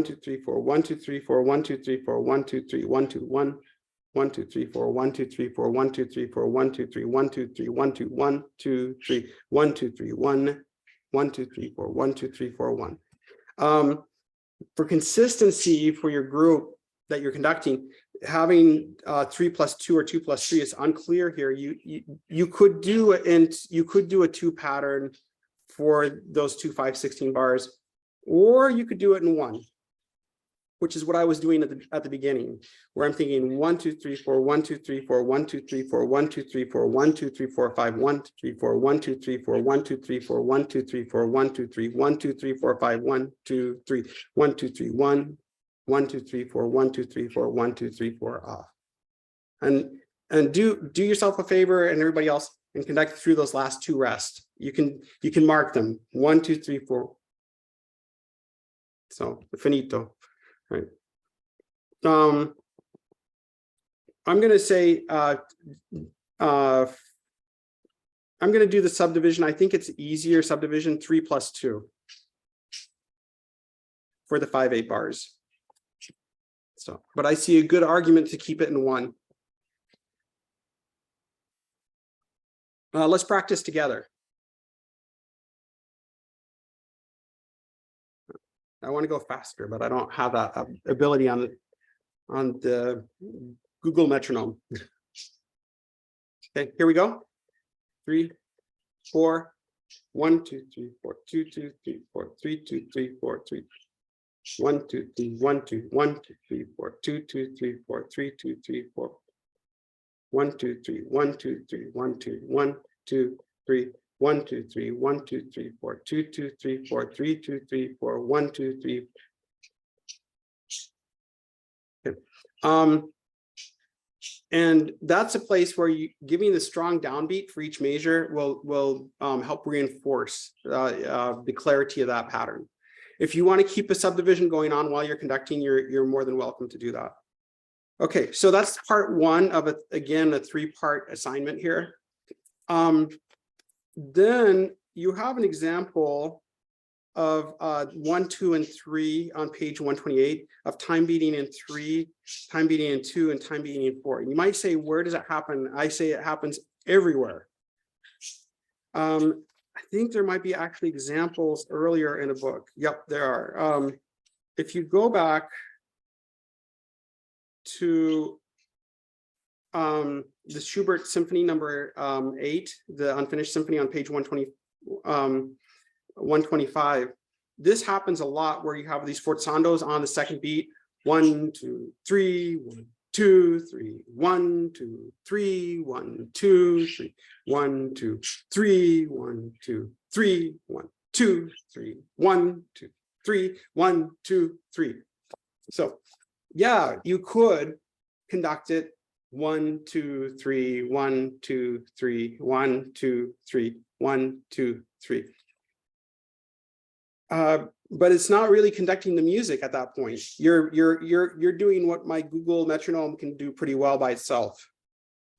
Speaker 1: 2 3 4 1 2 3 4 1 2 3 4 1 2 3 1 2 1 1 2 3 4 1 2 3 4 1 2 3 4 1 2 3 1 2 3 1 2 1 2 3 1 2 3 1 1 2 3 4 1 2 3 4 1. For consistency for your group, that you're conducting, having 3 + 2 or 2 + 3 is unclear here. You could do it, and you could do a 2 pattern for those 2 5/16 bars, or you could do it in 1, which is what I was doing at the beginning, where I'm thinking 1 2 3 4 1 2 3 4 1 2 3 4 1 2 3 4 1 2 3 4 5 1 2 3 4 1 2 3 4 1 2 3 4 1 2 3 4 1 2 3 1 2 3 4 5 1 2 3 1 2 3 1 1 2 3 4 1 2 3 4 1 2 3 4 off. And do yourself a favor and everybody else and conduct through those last 2 rests. You can mark them 1 2 3 4. So finito, right? I'm going to say I'm going to do the subdivision. I think it's easier subdivision 3 + 2 for the 5/8 bars. So, but I see a good argument to keep it in 1. Let's practice together. I want to go faster, but I don't have that ability on the Google metronome. Okay, here we go. 3 4 1 2 3 4 2 2 3 4 3 2 3 4 3 1 2 3 1 2 1 2 3 4 2 2 3 4 3 2 3 4 1 2 3 1 2 3 1 2 1 2 3 1 2 3 1 2 3 4 2 2 3 4 3 2 3 4 1 2 3. Okay. And that's a place where you giving the strong downbeat for each measure will help reinforce the clarity of that pattern. If you want to keep a subdivision going on while you're conducting, you're more than welcome to do that. Okay, so that's part 1 of again a 3-part assignment here. Then you have an example of 1, 2, and 3 on page 128 of time beating in 3, time beating in 2, and time beating in 4. And you might say, where does it happen? I say it happens everywhere. I think there might be actually examples earlier in a book. Yep, there are. If you go back to the Schubert Symphony number 8, the unfinished symphony on page 125. This happens a lot where you have these forzandos on the second beat. 1 2 3 1 2 3 1 2 3 1 2 3 1 2 3 1 2 3 1 2 3 1 2 3 1 2 3. So yeah, you could conduct it 1 2 3 1 2 3 1 2 3 1 2 3. But it's not really conducting the music at that point. You're doing what my Google metronome can do pretty well by itself.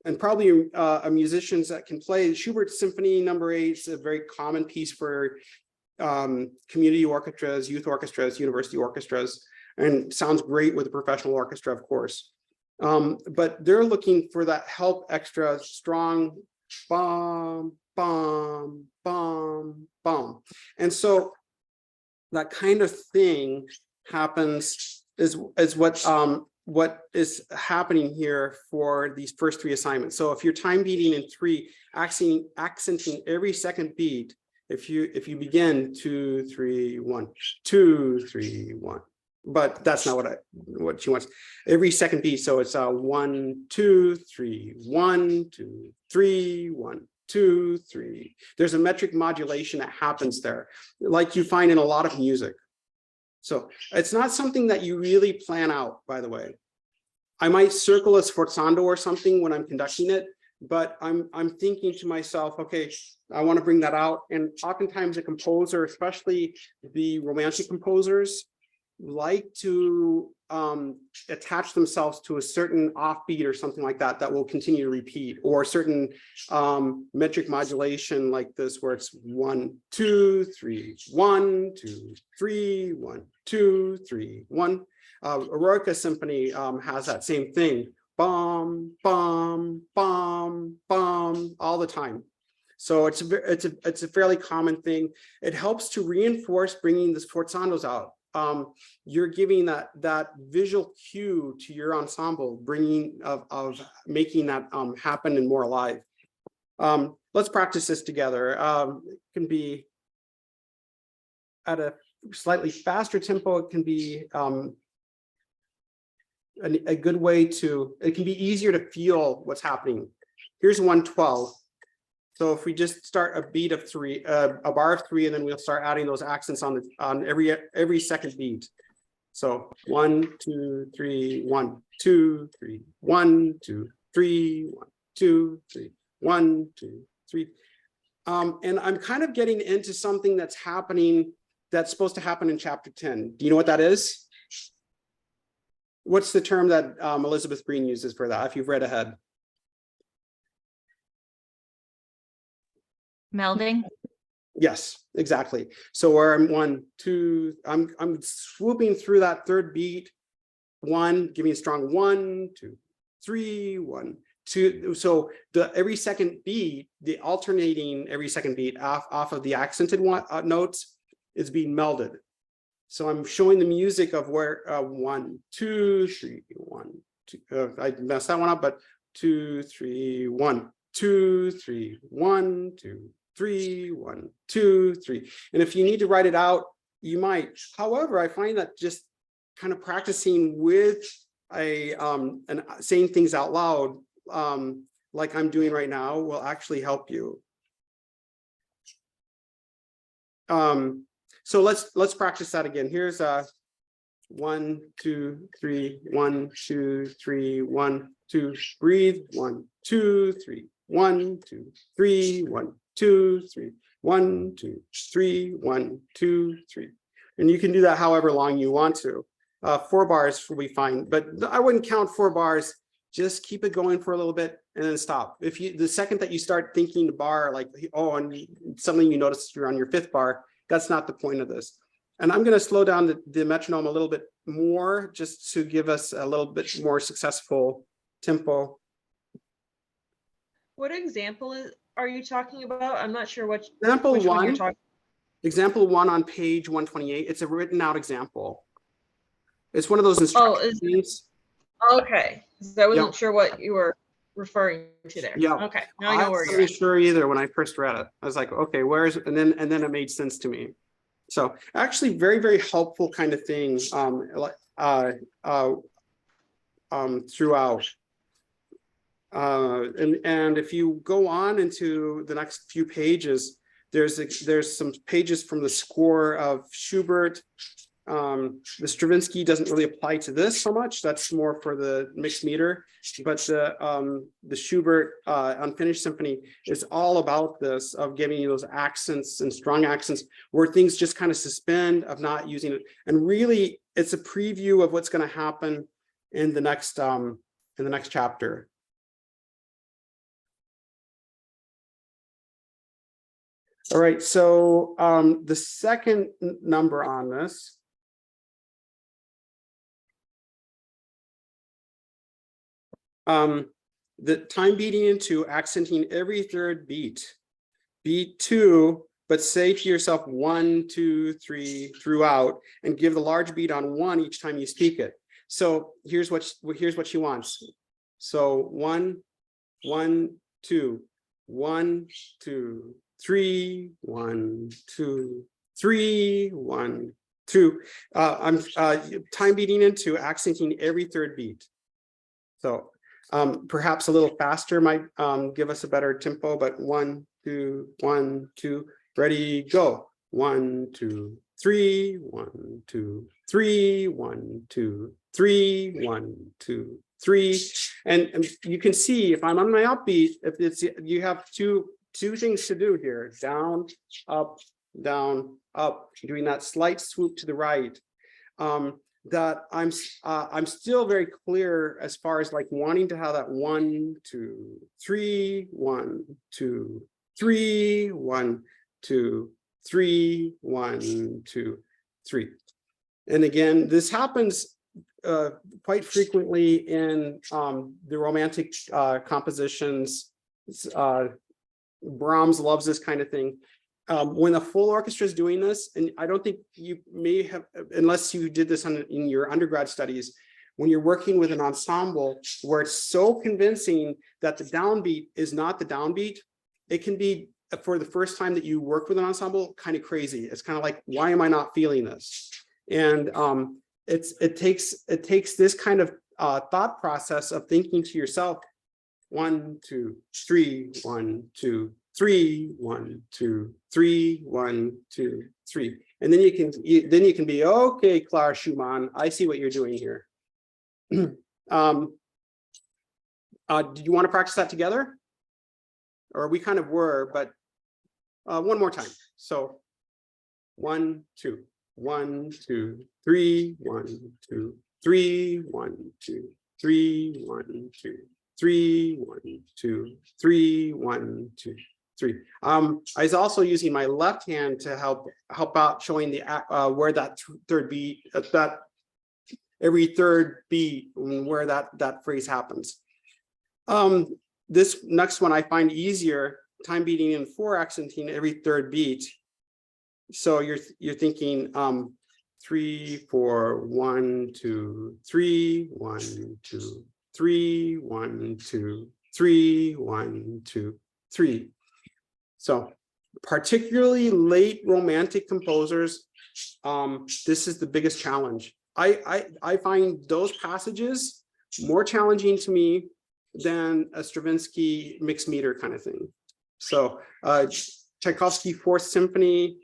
Speaker 1: And probably musicians that can play Schubert Symphony number 8 is a very common piece for community orchestras, youth orchestras, university orchestras, and sounds great with a professional orchestra, of course. But they're looking for that help extra strong bum, bum, bum, bum. And so that kind of thing happens is what is happening here for these first 3 assignments. So if you're time beating in 3, accenting every second beat, if you begin 2 3 1 2 3 1, but that's not what she wants. Every second beat, so it's 1 2 3 1 2 3 1 2 3. There's a metric modulation that happens there, like you find in a lot of music. So it's not something that you really plan out, by the way. I might circle a sforzando or something when I'm conducting it, but I'm thinking to myself, okay, I want to bring that out. And oftentimes a composer, especially the romantic composers, like to attach themselves to a certain offbeat or something like that that will continue to repeat, or certain metric modulation like this, where it's 1 2 3 1 2 3 1 2 3 1. Eroica Symphony has that same thing, bum bum bum bum, all the time. So it's a fairly common thing. It helps to reinforce bringing the forzandos out. you're giving that visual cue to your ensemble, bringing of making that happen and more alive. Let's practice this together. It can be at a slightly faster tempo. It can be a good way to, it can be easier to feel what's happening. Here's 112. So if we just start a beat of 3, a bar of 3, and then we'll start adding those accents on every second beat. So 1, 2, 3, 1, 2, 3, 1, 2, 3, 1, 2, 3, 1, 2, 3. And I'm kind of getting into something that's happening, that's supposed to happen in chapter 10. Do you know what that is? What's the term that Elizabeth Green uses for that, if you've read ahead?
Speaker 2: Melding.
Speaker 1: Yes, exactly. So where I'm 1, 2, I'm swooping through that third beat. 1, giving a strong 1, 2, 3, 1, 2. So every second beat, the alternating every second beat off of the accented notes is being melded. So I'm showing the music of where 1, 2, 3, 1, 2. I messed that one up, but 2, 3, 1, 2, 3, 1, 2, 3, 1, 2, 3. And if you need to write it out, you might. However, I find that just kind of practicing with and saying things out loud, like I'm doing right now, will actually help you. So let's practice that again. Here's 1, 2, 3, 1, 2, 3, 1, 2, breathe, 1, 2, 3, 1, 2, 3, 1, 2, 3, 1, 2, 3, 1, 2, 3. And you can do that however long you want to. 4 bars will be fine, but I wouldn't count 4 bars. Just keep it going for a little bit and then stop. If you, the second that you start thinking the bar, like, oh, and something you notice you're on your 5th bar, that's not the point of this. And I'm going to slow down the metronome a little bit more, just to give us a little bit more successful tempo.
Speaker 4: What example are you talking about? I'm not sure which
Speaker 1: one
Speaker 4: you're talking.
Speaker 1: Example 1 on page 128. It's a written out example. It's one of those instructions.
Speaker 4: Okay, so I wasn't sure what you were referring to there.
Speaker 1: Yeah.
Speaker 4: Okay, now I know where you're
Speaker 1: I wasn't sure either when I first read it. I was like, okay, where is it? And then it made sense to me. So actually, very, very helpful kind of thing throughout. And if you go on into the next few pages, there's some pages from the score of Schubert. The Stravinsky doesn't really apply to this so much. That's more for the mixed meter. But the Schubert Unfinished Symphony is all about this, of giving you those accents and strong accents where things just kind of suspend, of not using it. And really, it's a preview of what's going to happen in the next chapter. All right, so the second number on this the time beating into accenting every third beat. Beat 2, but say to yourself 1, 2, 3 throughout, and give the large beat on 1 each time you speak it. So here's what she wants. So 1, 1, 2, 1, 2, 3, 1, 2, 3, 1, 2. I'm time beating into accenting every third beat. So perhaps a little faster might give us a better tempo, but 1, 2, 1, 2, ready, go. 1, 2, 3, 1, 2, 3, 1, 2, 3, 1, 2, 3. And you can see if I'm on my upbeat, if it's, you have two things to do here: down, up, doing that slight swoop to the right. That I'm still very clear as far as like wanting to have that 1, 2, 3, 1, 2, 3, 1, 2, 3, 1, 2, 3. And again, this happens quite frequently in the romantic compositions. Brahms loves this kind of thing. when a full orchestra is doing this, and I don't think you may have, unless you did this in your undergrad studies, when you're working with an ensemble where it's so convincing that the downbeat is not the downbeat, it can be, for the first time that you work with an ensemble, kind of crazy. It's kind of like, why am I not feeling this? And it takes this kind of thought process of thinking to yourself, 1, 2, 3, 1, 2, 3, 1, 2, 3, 1, 2, 3. And then you can be, okay, Clara Schumann, I see what you're doing here. Did you want to practice that together? Or we kind of were, but one more time. So 1, 2, 1, 2, 3, 1, 2, 3, 1, 2, 3, 1, 2, 3, 1, 2, 3, 1, 2, 3. I was also using my left hand to help out showing the where that third beat, that every third beat, where that phrase happens. This next one I find easier, time beating and 4 accenting every third beat. So you're thinking 3, 4, 1, 2, 3, 1, 2, 3, 1, 2, 3, 1, 2, 3. So particularly late romantic composers, this is the biggest challenge. I find those passages more challenging to me than a Stravinsky mixed meter kind of thing. So Tchaikovsky 4th Symphony,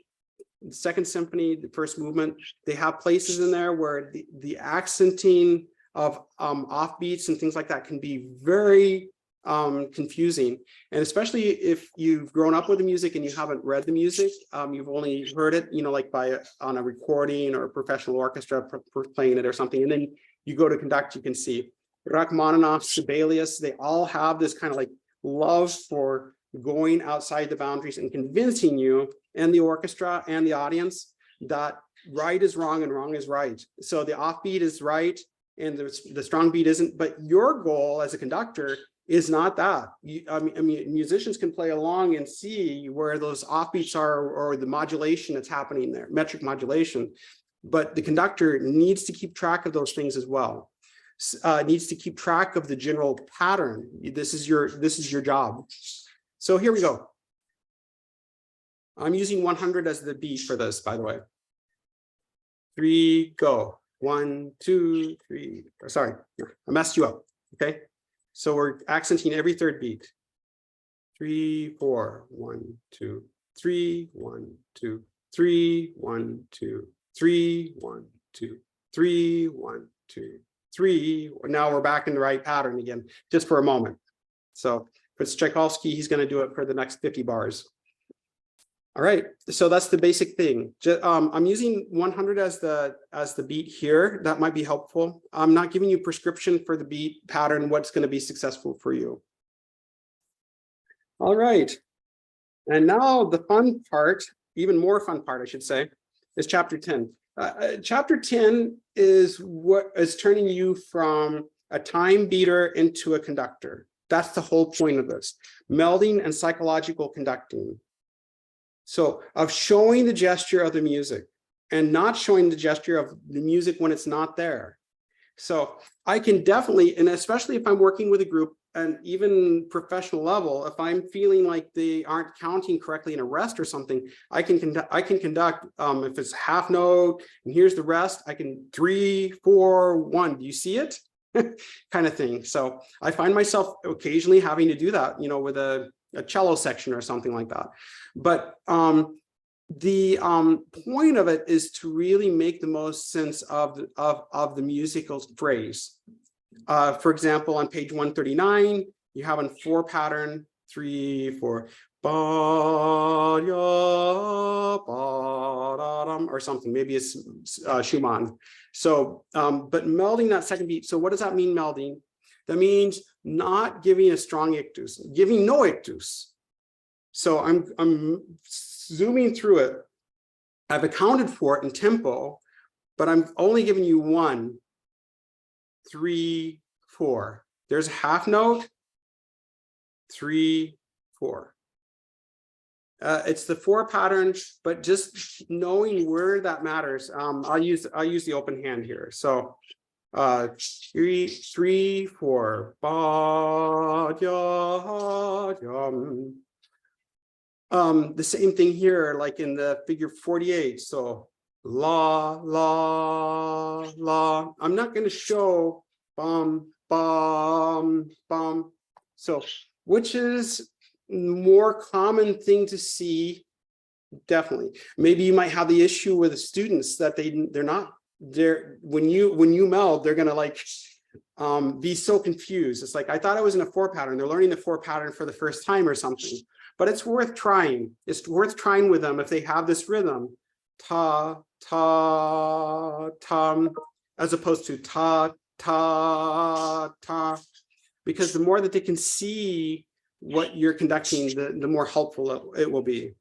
Speaker 1: the 2nd Symphony, the first movement, they have places in there where the accenting of offbeats and things like that can be very confusing. And especially if you've grown up with the music and you haven't read the music, you've only heard it, like on a recording or a professional orchestra playing it or something. And then you go to conduct, you can see Rachmaninoff, Sibelius, they all have this kind of like love for going outside the boundaries and convincing you and the orchestra and the audience that right is wrong and wrong is right. So the offbeat is right and the strong beat isn't, but your goal as a conductor is not that. I mean, musicians can play along and see where those offbeats are or the modulation that's happening there, metric modulation, but the conductor needs to keep track of those things as well. Needs to keep track of the general pattern. This is your job. So here we go. I'm using 100 as the beat for this, by the way. 3, go. 1, 2, 3. Sorry, I messed you up. Okay. So we're accenting every third beat. 3, 4, 1, 2, 3, 1, 2, 3, 1, 2, 3, 1, 2, 3, 1, 2, 3. Now we're back in the right pattern again, just for a moment. So if it's Tchaikovsky, he's going to do it for the next 50 bars. All right, so that's the basic thing. I'm using 100 as the beat here. That might be helpful. I'm not giving you prescription for the beat pattern, what's going to be successful for you. All right, and now the fun part, even more fun part, I should say, is chapter 10. Chapter 10 is what is turning you from a time beater into a conductor. That's the whole point of this. Melding and psychological conducting. So of showing the gesture of the music and not showing the gesture of the music when it's not there. So I can definitely, and especially if I'm working with a group and even professional level, if I'm feeling like they aren't counting correctly in a rest or something, I can conduct, if it's half note and here's the rest, I can 3, 4, 1. Do you see it? Kind of thing. So I find myself occasionally having to do that, with a cello section or something like that. But the point of it is to really make the most sense of the musical phrase. For example, on page 139, you have a 4 pattern, 3, 4, or something. Maybe it's Schumann. So, but melding that second beat. So what does that mean, melding? That means not giving a strong ictus, giving no ictus. So I'm zooming through it. I've accounted for it in tempo, but I'm only giving you 1, 3, 4. There's a half note, 3, 4. It's the 4 pattern, but just knowing where that matters. I'll use the open hand here. So 3, 3, 4, ba, ya, yum. The same thing here, like in the figure 48. So la, la, la. I'm not going to show bum, bum, bum. So which is more common thing to see? Definitely. Maybe you might have the issue with the students that they're not there when you meld, they're going to like be so confused. It's like, I thought I was in a 4 pattern. They're learning the 4 pattern for the first time or something, but it's worth trying. It's worth trying with them if they have this rhythm, ta, ta, ta, as opposed to ta, ta, ta, because the more that they can see what you're conducting, the more helpful it will be.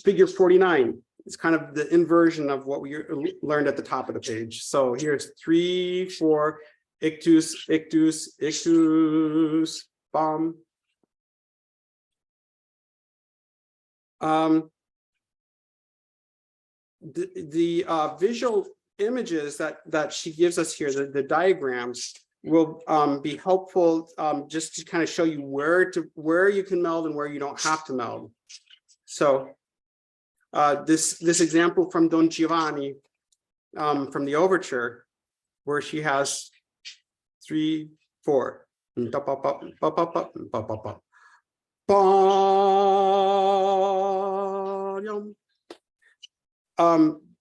Speaker 1: Figure 49 is kind of the inversion of what we learned at the top of the page. So here's 3, 4, ictus, ictus, ictus, bum. The visual images that she gives us here, the diagrams, will be helpful just to kind of show you where you can meld and where you don't have to meld. So this example from Don Giovanni from the overture, where she has 3, 4.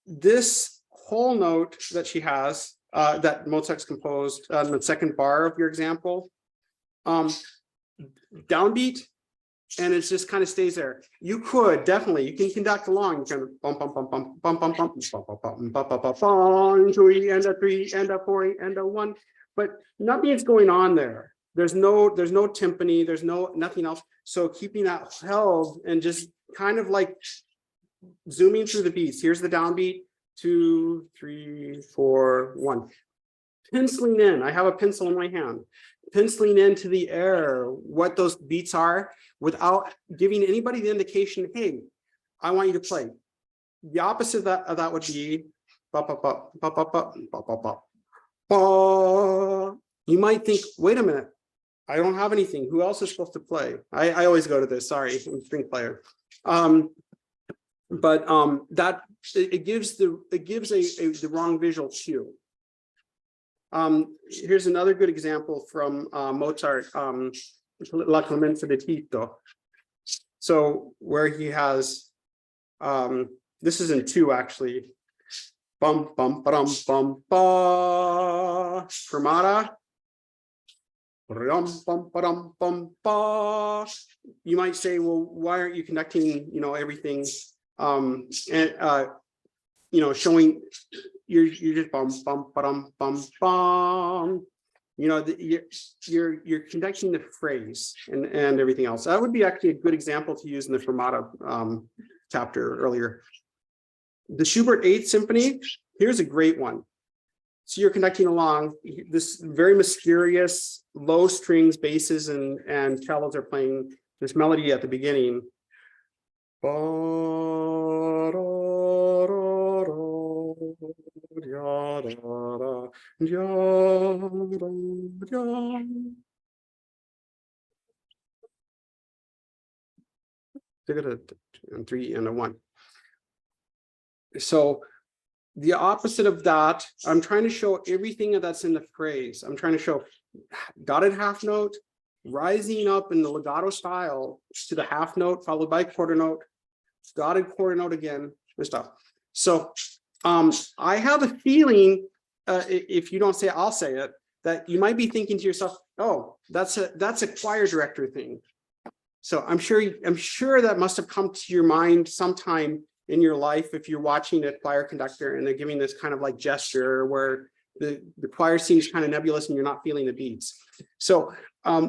Speaker 1: This whole note that she has, that Mozart's composed on the second bar of your example, downbeat, and it just kind of stays there. You could definitely, you can conduct along. You can bum bum bum bum bum bum bum bum bum bum 2 and a 3 and a 4 and a 1, but nothing's going on there. There's no timpani, there's nothing else. So keeping that held and just kind of like zooming through the beats. Here's the downbeat, 2, 3, 4, 1. Penciling in. I have a pencil in my hand. Penciling into the air what those beats are without giving anybody the indication, hey, I want you to play. The opposite of that would be ba, ba, ba, ba, ba, ba, ba, ba, ba, ba. You might think, wait a minute, I don't have anything. Who else is supposed to play? I always go to this. Sorry, I'm a string player. But that it gives the wrong visual cue. Here's another good example from Mozart, La Clemenza di Tito. So where he has, this is in 2 actually. Bum bum bum bum ba, fermata. Bum bum bum ba. You might say, well, why aren't you connecting, everything, and showing you're just bum bum bum bum bum. You're conducting the phrase and everything else. That would be actually a good example to use in the fermata chapter earlier. The Schubert 8th Symphony, here's a great one. So you're conducting along, this very mysterious low strings, basses, and cellos are playing this melody at the beginning. And 3 and a 1. So the opposite of that, I'm trying to show everything that's in the phrase. I'm trying to show dotted half note, rising up in the legato style to the half note, followed by quarter note, dotted quarter note again, and stuff. So I have a feeling, if you don't say it, I'll say it, that you might be thinking to yourself, oh, that's a choir director thing. So I'm sure that must have come to your mind sometime in your life if you're watching a choir conductor and they're giving this kind of like gesture where the choir seems kind of nebulous and you're not feeling the beats. So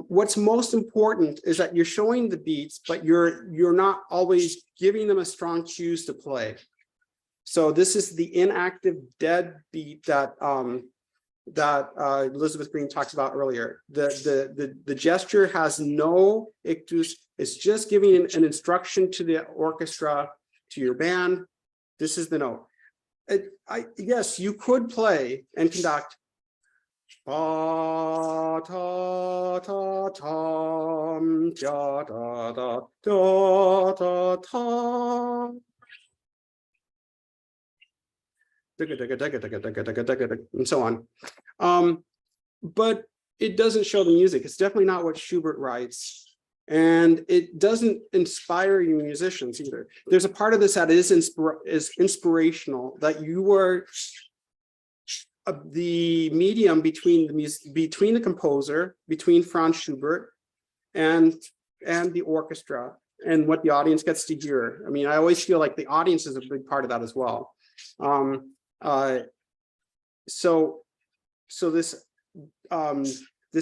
Speaker 1: what's most important is that you're showing the beats, but you're not always giving them a strong cues to play. So this is the inactive dead beat that that Elizabeth Green talked about earlier. The gesture has no ictus. It's just giving an instruction to the orchestra, to your band. This is the note. Yes, you could play and conduct. Ta ta ta tam da da da da da ta. And so on. But it doesn't show the music. It's definitely not what Schubert writes. And it doesn't inspire you musicians either. There's a part of this that is inspirational, that you are the medium between the composer, between Franz Schubert and the orchestra, and what the audience gets to hear. I mean, I always feel like the audience is a big part of that as well. So this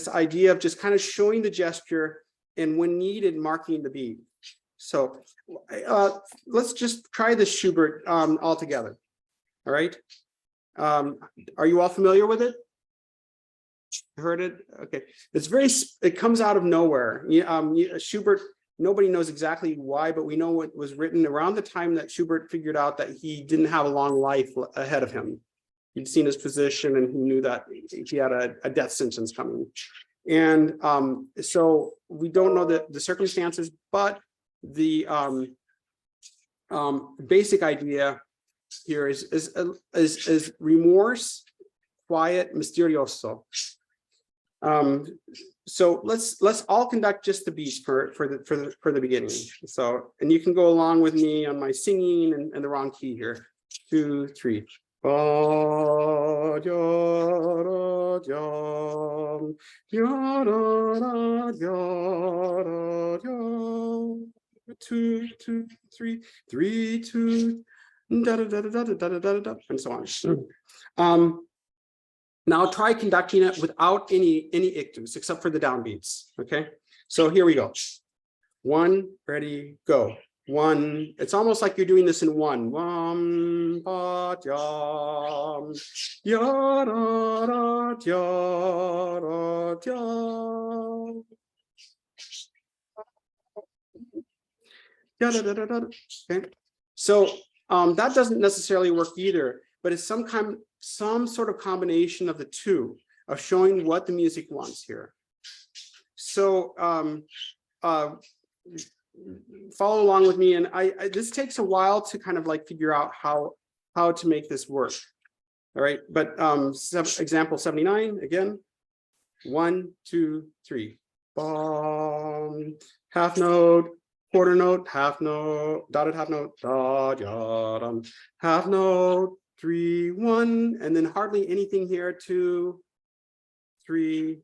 Speaker 1: idea of just kind of showing the gesture and when needed, marking the beat. So let's just try this Schubert all together. All right. Are you all familiar with it? Heard it? Okay. It comes out of nowhere. Schubert, nobody knows exactly why, but we know it was written around the time that Schubert figured out that he didn't have a long life ahead of him. He'd seen his physician and he knew that he had a death sentence coming. And so we don't know the circumstances, but the basic idea here is remorse, quiet, misterioso. So let's all conduct just the beats for the beginning. So, and you can go along with me on my singing and the wrong key here. 2, 3. 2, 2, 3, 3, 2, da da da da da da da da, and so on. Now try conducting it without any ictus except for the downbeats. Okay, so here we go. 1, ready, go. 1. It's almost like you're doing this in 1. Ba ya ya da da ya da ya. Da, da, da, da, da. Okay, so that doesn't necessarily work either, but it's some sort of combination of the two, of showing what the music wants here. So follow along with me, and this takes a while to kind of like figure out how to make this work. All right, but example 79 again. 1, 2, 3. Half note, quarter note, half note, dotted half note, da da dum, half note, 3, 1, and then hardly anything here. 2, 3,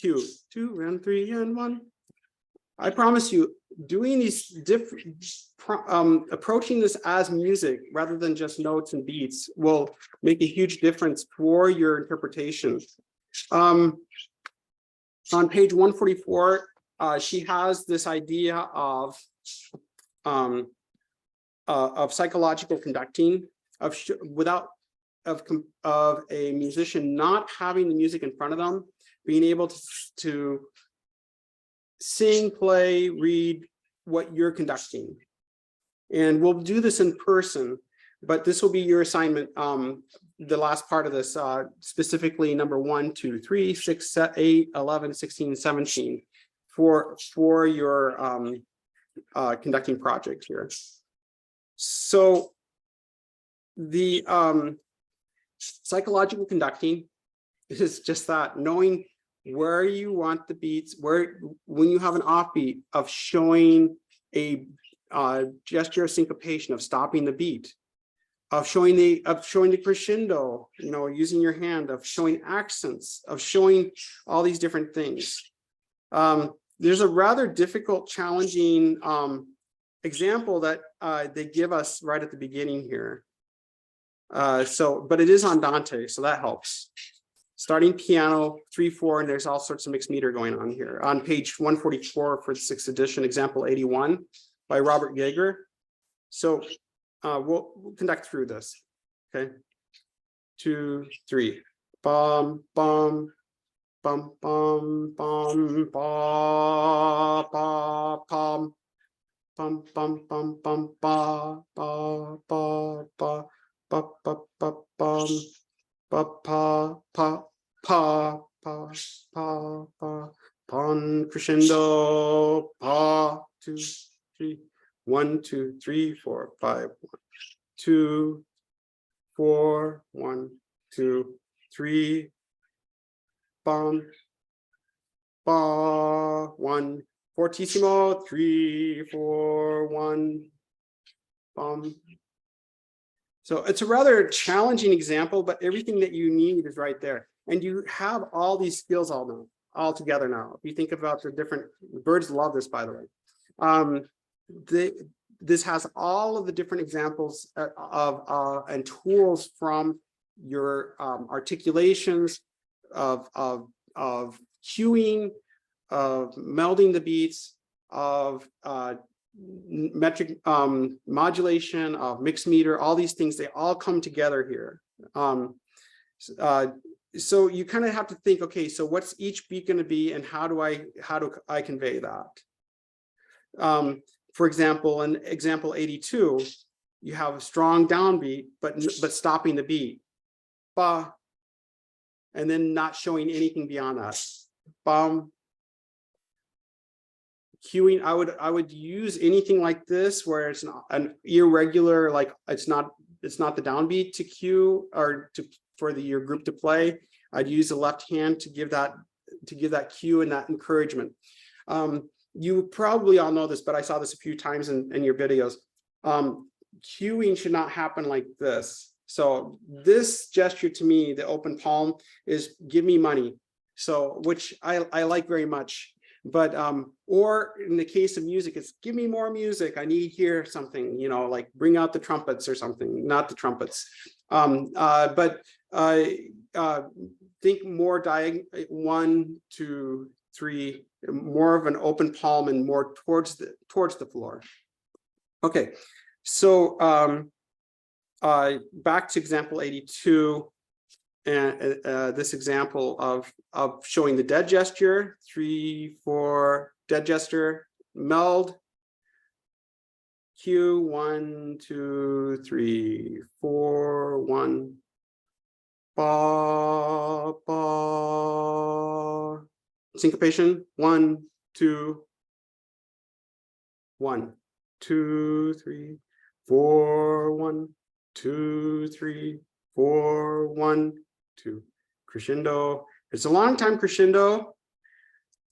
Speaker 1: Q, 2 and 3 and 1. I promise you, doing these different, approaching this as music rather than just notes and beats will make a huge difference for your interpretation. On page 144, she has this idea of psychological conducting, of a musician not having the music in front of them, being able to sing, play, read what you're conducting. And we'll do this in person, but this will be your assignment, the last part of this, specifically number 1, 2, 3, 6, 8, 11, 16, 17 for your conducting project here. So the psychological conducting is just that, knowing where you want the beats, when you have an offbeat, of showing a gesture of syncopation, of stopping the beat, of showing the crescendo, using your hand, of showing accents, of showing all these different things. There's a rather difficult, challenging example that they give us right at the beginning here. But it is andante, so that helps. Starting piano, 3/4, and there's all sorts of mixed meter going on here. On page 144 for the 6th edition, example 81 by Robert Yeager. So we'll conduct through this. Okay, 2, 3. bum, bum, bum, bum, bum, ba, ba, pum, bum, bum, bum, bum, ba, ba, ba, ba, ba, ba, ba, bum, ba, pa, pa, pa, pa, pa, pa, pon, crescendo, pa, 2, 3, 1, 2, 3, 4, 5, 1, 2, 4, 1, 2, 3, bum, ba, 1, fortissimo, 3, 4, 1, bum. So it's a rather challenging example, but everything that you need is right there. And you have all these skills all together now. If you think about the different, birds love this, by the way. This has all of the different examples of and tools from your articulations of cueing, of melding the beats, of metric modulation, of mixed meter, all these things, they all come together here. So you kind of have to think, okay, so what's each beat going to be, and how do I convey that? For example, in example 82, you have a strong downbeat, but stopping the beat, ba, and then not showing anything beyond that. Bum. Cueing, I would use anything like this where it's an irregular, like it's not the downbeat to cue or for your group to play. I'd use the left hand to give that cue and that encouragement. You probably all know this, but I saw this a few times in your videos. Cueing should not happen like this. So this gesture to me, the open palm, is give me money. So which I like very much. But or in the case of music, it's give me more music. I need hear something, you know, like bring out the trumpets or something, not the trumpets. But think more diagonal, 1, 2, 3, more of an open palm and more towards the floor. Okay, so back to example 82. And this example of showing the dead gesture, 3, 4, dead gesture, meld, cue, 1, 2, 3, 4, 1, ba, ba, syncopation, 1, 2, 1, 2, 3, 4, 1, 2, 3, 4, 1, 2, crescendo. It's a long time crescendo.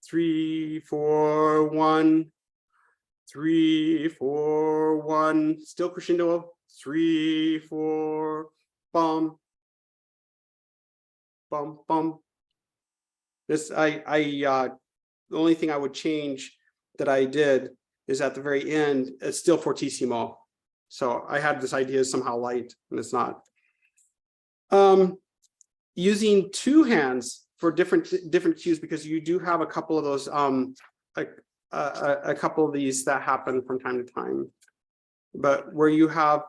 Speaker 1: 3, 4, 1, 3, 4, 1, still crescendo. 3, 4, bum, bum, bum. This the only thing I would change that I did is at the very end, it's still fortissimo. So I had this idea somehow light, and it's not. Using two hands for different cues, because you do have a couple of those, a couple of these that happen from time to time, but where you have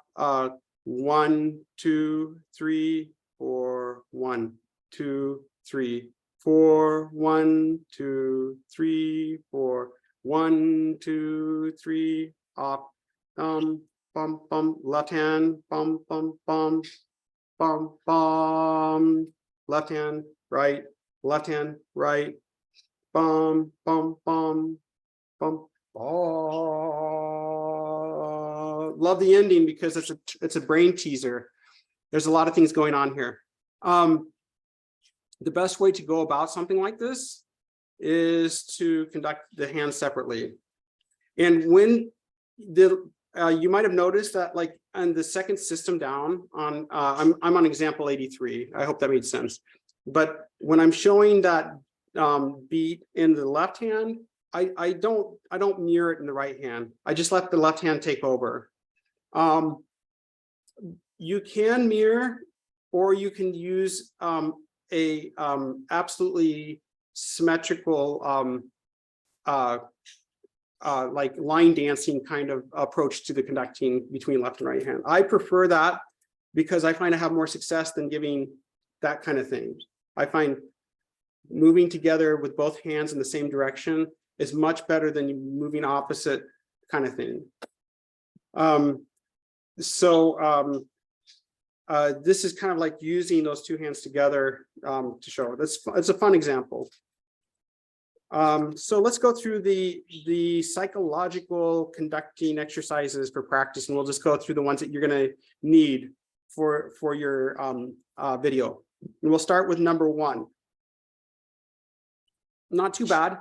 Speaker 1: 1, 2, 3, 4, 1, 2, 3, 4, 1, 2, 3, 4, 1, 2, 3, up, bum, bum, left hand, bum, bum, bum, bum, bum, left hand, right, left hand, right, bum, bum, bum, bum. Oh, love the ending because it's a brain teaser. There's a lot of things going on here. The best way to go about something like this is to conduct the hands separately. And when you might have noticed that, like on the second system down on, I'm on example 83. I hope that made sense. But when I'm showing that beat in the left hand, I don't mirror it in the right hand. I just let the left hand take over. You can mirror, or you can use a absolutely symmetrical like line dancing kind of approach to the conducting between left and right hand. I prefer that because I find I have more success than giving that kind of thing. I find moving together with both hands in the same direction is much better than moving opposite kind of thing. This is kind of like using those two hands together to show. It's a fun example. So let's go through the psychological conducting exercises for practice, and we'll just go through the ones that you're going to need for your video. And we'll start with number 1. Not too bad,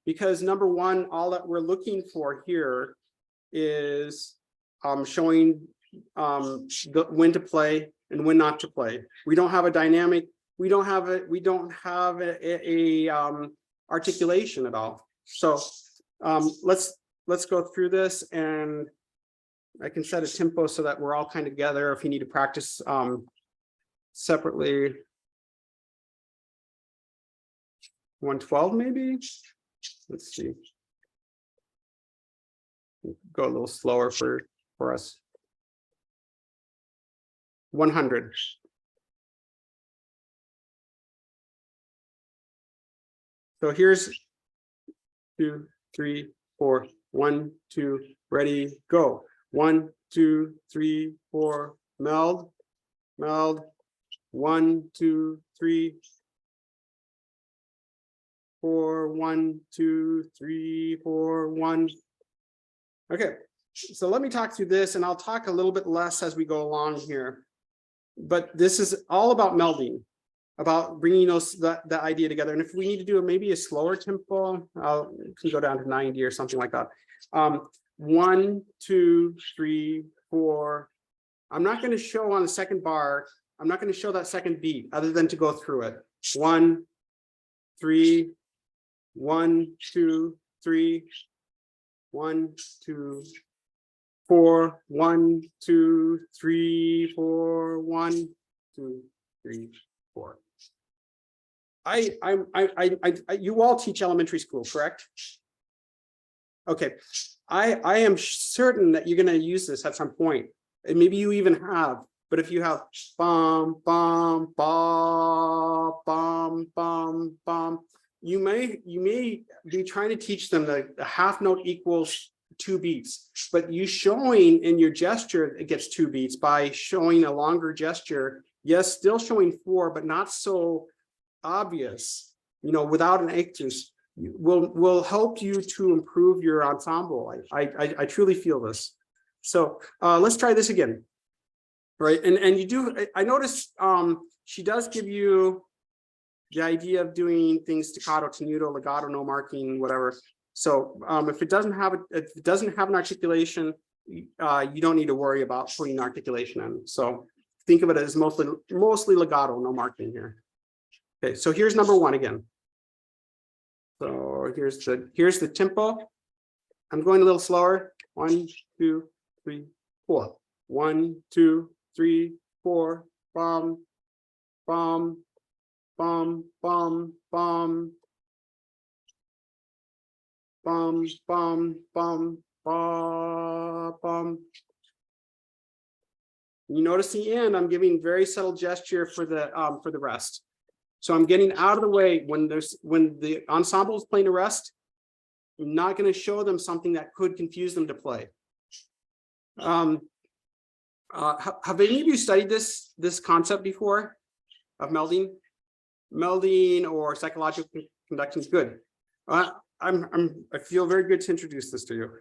Speaker 1: because number 1, all that we're looking for here is showing when to play and when not to play. We don't have a dynamic. We don't have a articulation at all. So let's go through this, and I can set a tempo so that we're all kind of together. If you need to practice separately, 112 maybe. Let's see. Go a little slower for us. 100. So here's 2, 3, 4. 1, 2, ready, go. 1, 2, 3, 4. Meld. 1, 2, 3, 4. 1, 2, 3, 4. 1. Okay, so let me talk through this, and I'll talk a little bit less as we go along here. But this is all about melding, about bringing that idea together. And if we need to do maybe a slower tempo, can go down to 90 or something like that. 1, 2, 3, 4. I'm not going to show on the second bar. I'm not going to show that second beat other than to go through it. 1, 3, 1, 2, 3, 1, 2, 4, 1, 2, 3, 4, 1, 2, 3, 4. You all teach elementary school, correct? Okay, I am certain that you're going to use this at some point, and maybe you even have. But if you have bum bum ba bum bum bum, you may be trying to teach them the half note equals 2 beats, but you showing in your gesture it gets 2 beats by showing a longer gesture. Yes, still showing 4, but not so obvious. Without an ictus, will help you to improve your ensemble. I truly feel this. So let's try this again. Right, and you do. I noticed she does give you the idea of doing things staccato, tenuto, legato, no marking, whatever. So if it doesn't have an articulation, you don't need to worry about putting articulation in. So think of it as mostly legato, no marking here. Okay, so here's number 1 again. So here's the tempo. I'm going a little slower. 1, 2, 3, 4. 1, 2, 3, 4. Bum, bum, bum, bum, bum. Bum, bum, bum, bum, bum. You notice the end, I'm giving very subtle gesture for the rest. So I'm getting out of the way when the ensemble is playing a rest. I'm not going to show them something that could confuse them to play. Have any of you studied this concept before of melding or psychological conducting? Good. I feel very good to introduce this to you.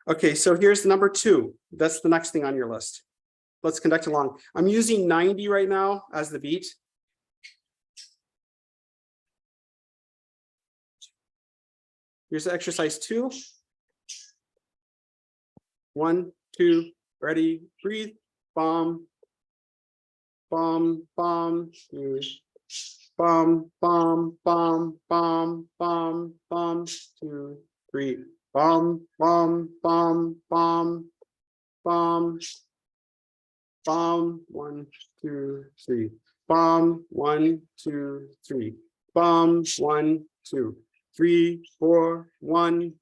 Speaker 1: Okay, so here's number 2. That's the next thing on your list. Let's conduct along. I'm using 90 right now as the beat. Here's exercise 2. 1, 2, ready, breathe. Bum, bum, bum. Bum, bum, bum, bum, bum, bum. 2, 3. Bum, bum, bum, bum, bum. Bum, 1, 2, 3. Bum, 1, 2, 3. Bum, 1, 2, 3, 4, 1.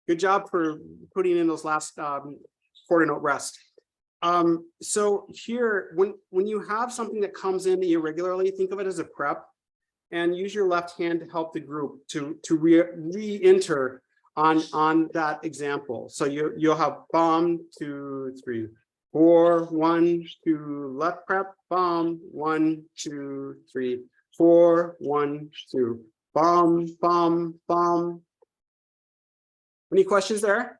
Speaker 1: Good job for putting in those last quarter note rest. So here, when you have something that comes in irregularly, think of it as a prep, and use your left hand to help the group to re-enter on that example. So you'll have bomb 2 3 4 1 2 left prep bomb 1 2 3 4 1 2 bomb bomb bomb. Any questions there?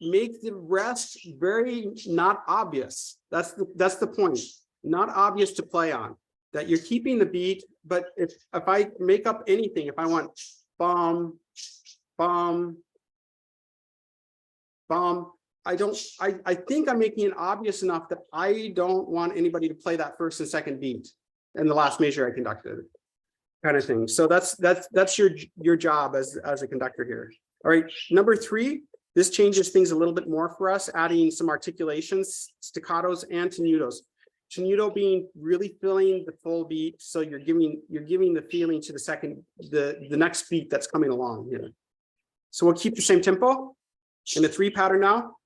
Speaker 1: Make the rest very not obvious. That's the point. Not obvious to play on. That you're keeping the beat, but if I make up anything, if I want bomb, bomb, bomb, I think I'm making it obvious enough that I don't want anybody to play that first and second beat in the last measure I conducted, kind of thing. So that's your job as a conductor here. All right, number 3, this changes things a little bit more for us, adding some articulations, staccatos, and tenutos. Tenuto being really filling the full beat, so you're giving the feeling to the next beat that's coming along here. So we'll keep the same tempo in the 3 pattern now.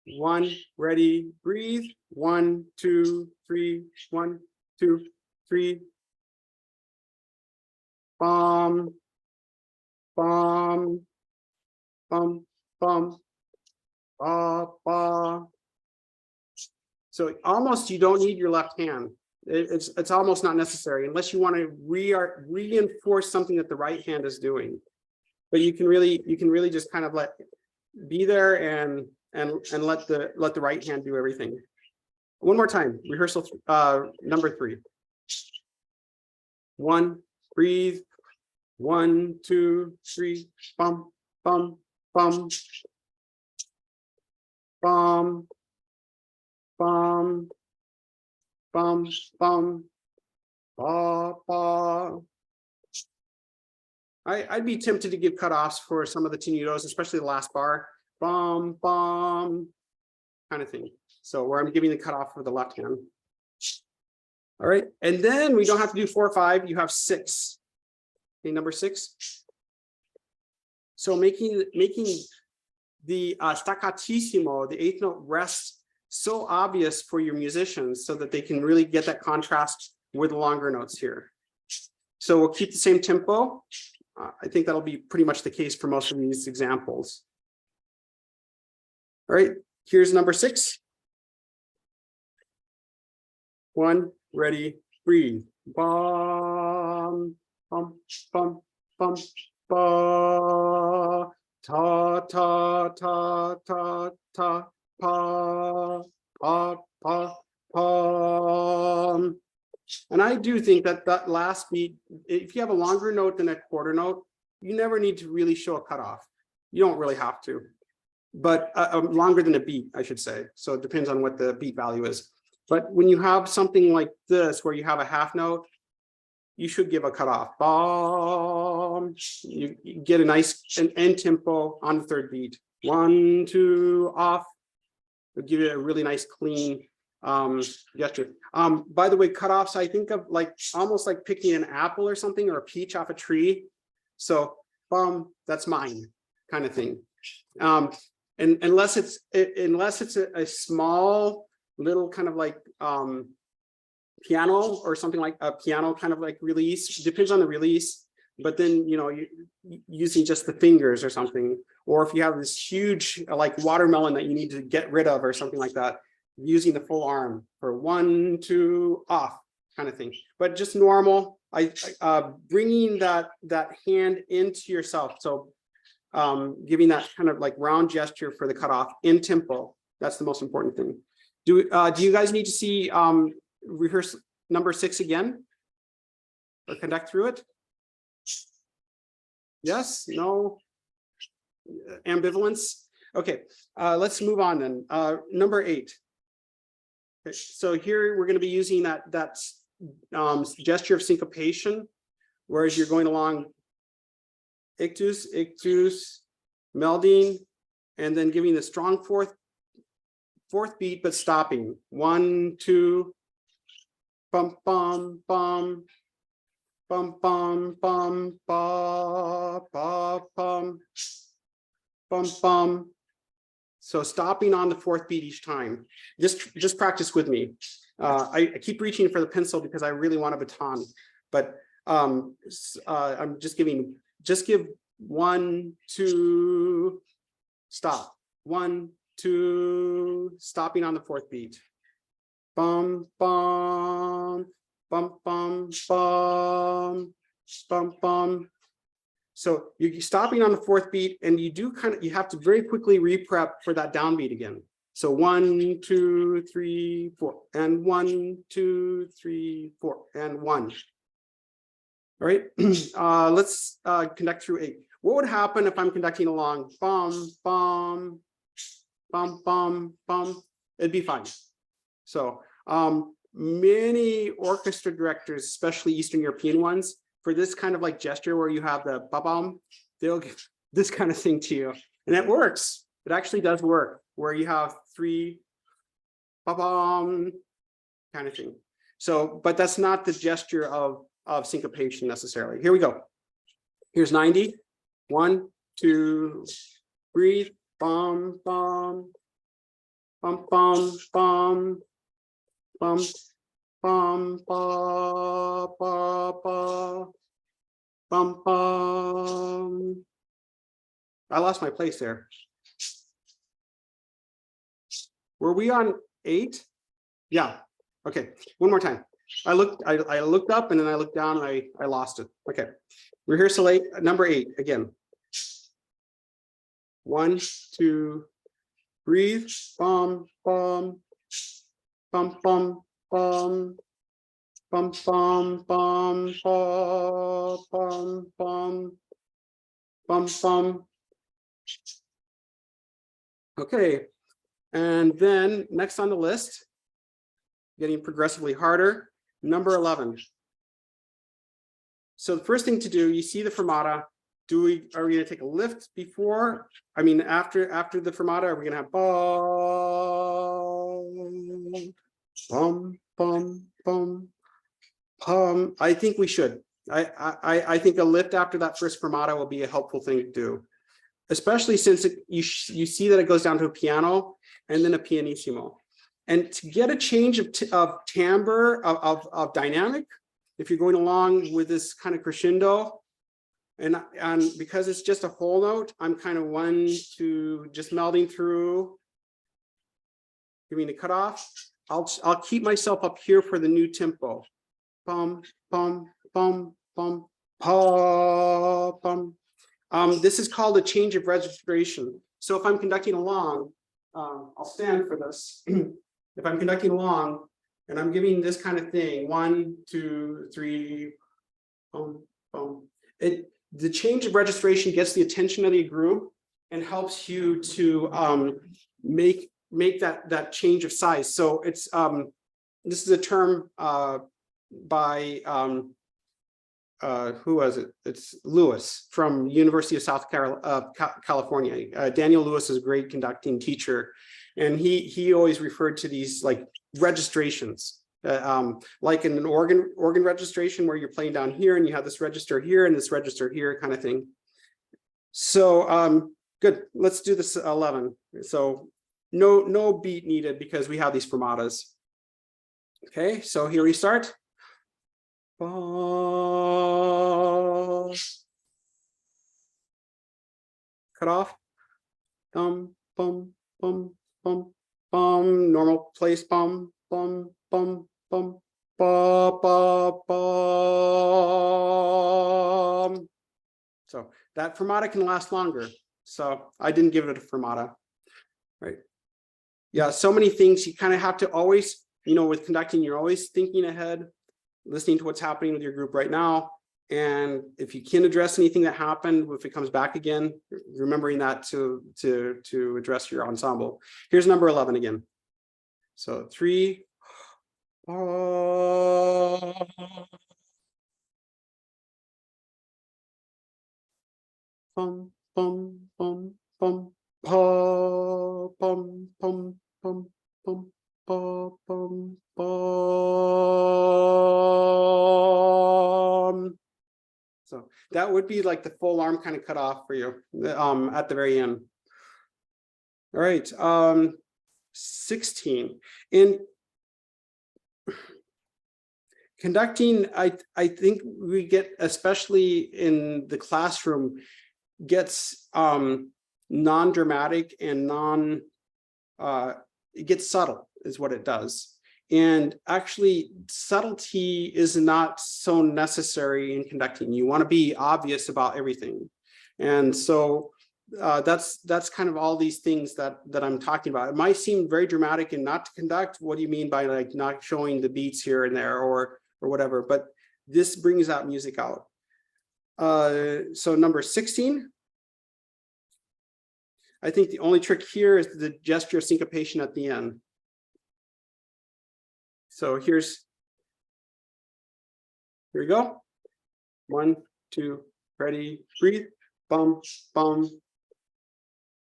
Speaker 1: 1, ready, breathe. 1 2 3 1 2 3. Bomb. Bum, bum, bum, ba, ba. So almost you don't need your left hand. It's almost not necessary unless you want to reinforce something that the right hand is doing. But you can really just kind of be there and let the right hand do everything. One more time, rehearsal number 3. 1, breathe. 1 2 3 bum bum bum bum bum bum bum ba ba. I'd be tempted to give cutoffs for some of the tenutos, especially the last bar, bum bum kind of thing. So where I'm giving the cutoff for the left hand. All right, and then we don't have to do 4 or 5. You have 6. Okay, number 6. So making the staccatissimo, the 8th note, rest so obvious for your musicians so that they can really get that contrast with the longer notes here. So we'll keep the same tempo. I think that'll be pretty much the case for most of these examples. All right, here's number 6. 1, ready, breathe. Bum. Bum, bum, bum, ba, ta, ta, ta, ta, ta, pa, pa, pa, pa. And I do think that last beat, if you have a longer note than a quarter note, you never need to really show a cutoff. You don't really have to, but longer than a beat, I should say. So it depends on what the beat value is. But when you have something like this, where you have a half note, you should give a cutoff. Bum. You get a nice end tempo on the 3rd beat. 1 2 off. It'll give you a really nice clean gesture. By the way, cutoffs, I think of almost like picking an apple or something, or a peach off a tree. So that's mine, kind of thing. And unless it's a small little kind of piano or something like a piano kind of release, depends on the release, but then you using just the fingers or something, or if you have this huge watermelon that you need to get rid of or something like that, using the full arm for 1 2 off kind of thing. But just normal, bringing that hand into yourself, so giving that kind of round gesture for the cutoff in tempo. That's the most important thing. Do you guys need to see rehearse number 6 again, or conduct through it? Yes, no, ambivalence. Okay, let's move on then. Number 8. Okay, so here we're going to be using that gesture of syncopation, whereas you're going along ictus, ictus, melding, and then giving the strong fourth beat, but stopping. 1 2. Bum bum bum bum bum bum ba ba bum. bum, bum. So stopping on the fourth beat each time. Just practice with me. I keep reaching for the pencil because I really want a baton, but I'm just give 1, 2, stop. 1, 2, stopping on the fourth beat. Bum, bum, bum, bum, bum, bum, bum. So you're stopping on the fourth beat, and you have to very quickly re-prep for that downbeat again. So 1, 2, 3, 4, and 1, 2, 3, 4, and 1. All right, let's conduct through 8. What would happen if I'm conducting along? Bum, bum, bum, bum, bum. It'd be fine. So many orchestra directors, especially Eastern European ones, for this kind of like gesture where you have the ba-bum, they'll give this kind of thing to you. And it works. It actually does work, where you have 3 ba-bum kind of thing. So, but that's not the gesture of syncopation necessarily. Here we go. Here's 90. 1, 2, breathe. Bum, bum, bum, bum, bum, bum, bum, ba, ba, ba, bum, bum. I lost my place there. Were we on 8? Yeah. Okay. One more time. I looked up and then I looked down and I lost it. Okay. Rehearsal 8, number 8 again. 1, 2, breathe. Bum, bum, bum, bum, bum, bum, bum, bum, bum, bum, bum, bum. Okay, and then next on the list, getting progressively harder, number 11. So the first thing to do, you see the fermata. Are we going to take a lift before? I mean, after the fermata, are we going to have bum, bum, bum, bum? I think we should. I think a lift after that first fermata will be a helpful thing to do, especially since you see that it goes down to a piano and then a pianissimo. And to get a change of timbre, of dynamic, if you're going along with this kind of crescendo, and because it's just a whole note, I'm kind of 1, 2, just melding through, giving a cutoff. I'll keep myself up here for the new tempo. Bum, bum, bum, bum, pa, bum. This is called a change of registration. So if I'm conducting along, I'll stand for this. If I'm conducting along and I'm giving this kind of thing, 1, 2, 3, bum, bum. The change of registration gets the attention of the group and helps you to make that change of size. So it's this is a term by who was it? It's Lewis from University of South California. Daniel Lewis is a great conducting teacher, and he always referred to these like registrations. Like in an organ registration where you're playing down here and you have this register here and this register here kind of thing. So good, let's do this 11. So no beat needed because we have these fermatas. Okay, so here we start. Cut off. Bum, bum, bum, bum, bum, normal place, bum, bum, bum, bum, ba, ba, bum. So that fermata can last longer. So I didn't give it a fermata, right? Yeah, so many things you kind of have to always, with conducting, you're always thinking ahead, listening to what's happening with your group right now. And if you can address anything that happened, if it comes back again, remembering that to address your ensemble. Here's number 11 again. So 3. Bum, bum, bum, bum, pa, bum, bum, bum, bum, pa, bum, bum. So that would be like the full arm kind of cut off for you at the very end. All right, 16. In conducting, I think we get, especially in the classroom, gets non-dramatic and it gets subtle is what it does. And actually subtlety is not so necessary in conducting. You want to be obvious about everything. And so that's kind of all these things that I'm talking about. It might seem very dramatic and not to conduct. What do you mean by like not showing the beats here and there or whatever? But this brings that music out. So number 16. I think the only trick here is the gesture of syncopation at the end. So here we go. 1, 2, ready, breathe. Bum, bum,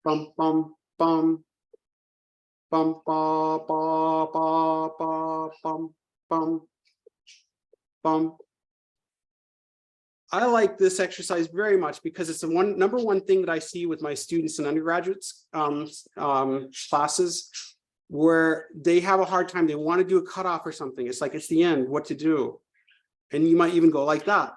Speaker 1: bum, bum, bum, bum, ba, ba, ba, ba, bum, bum, bum. I like this exercise very much because it's the number one thing that I see with my students and undergraduates classes, where they have a hard time. They want to do a cutoff or something. It's like, it's the end, what to do. And you might even go like that.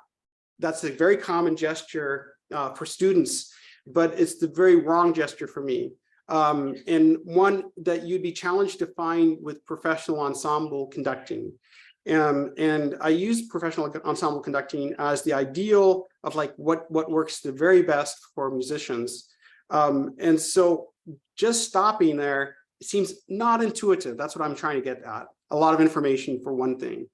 Speaker 1: That's a very common gesture for students, but it's the very wrong gesture for me. And one that you'd be challenged to find with professional ensemble conducting. And I use professional ensemble conducting as the ideal of like what works the very best for musicians. And so just stopping there, it seems not intuitive. That's what I'm trying to get at. A lot of information for one thing.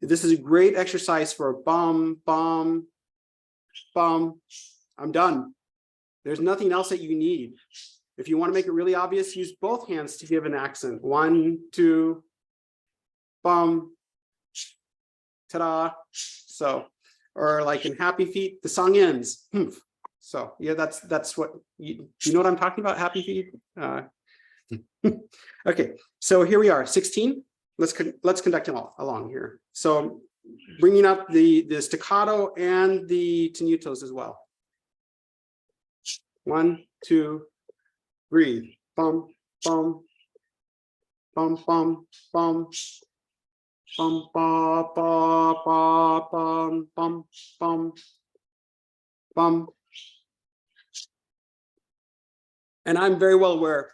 Speaker 1: This is a great exercise for bum, bum, bum. I'm done. There's nothing else that you need. If you want to make it really obvious, use both hands to give an accent. 1, 2, bum, ta-da. So, or like in Happy Feet, the song ends. So yeah, that's what you know what I'm talking about, Happy Feet. Okay, so here we are, 16. Let's conduct along here. So bringing up the staccato and the tenutos as well. 1, 2, breathe. Bum, bum, bum, bum, bum. Bum, ba, ba, ba, bum, bum, bum, bum. And I'm very well aware.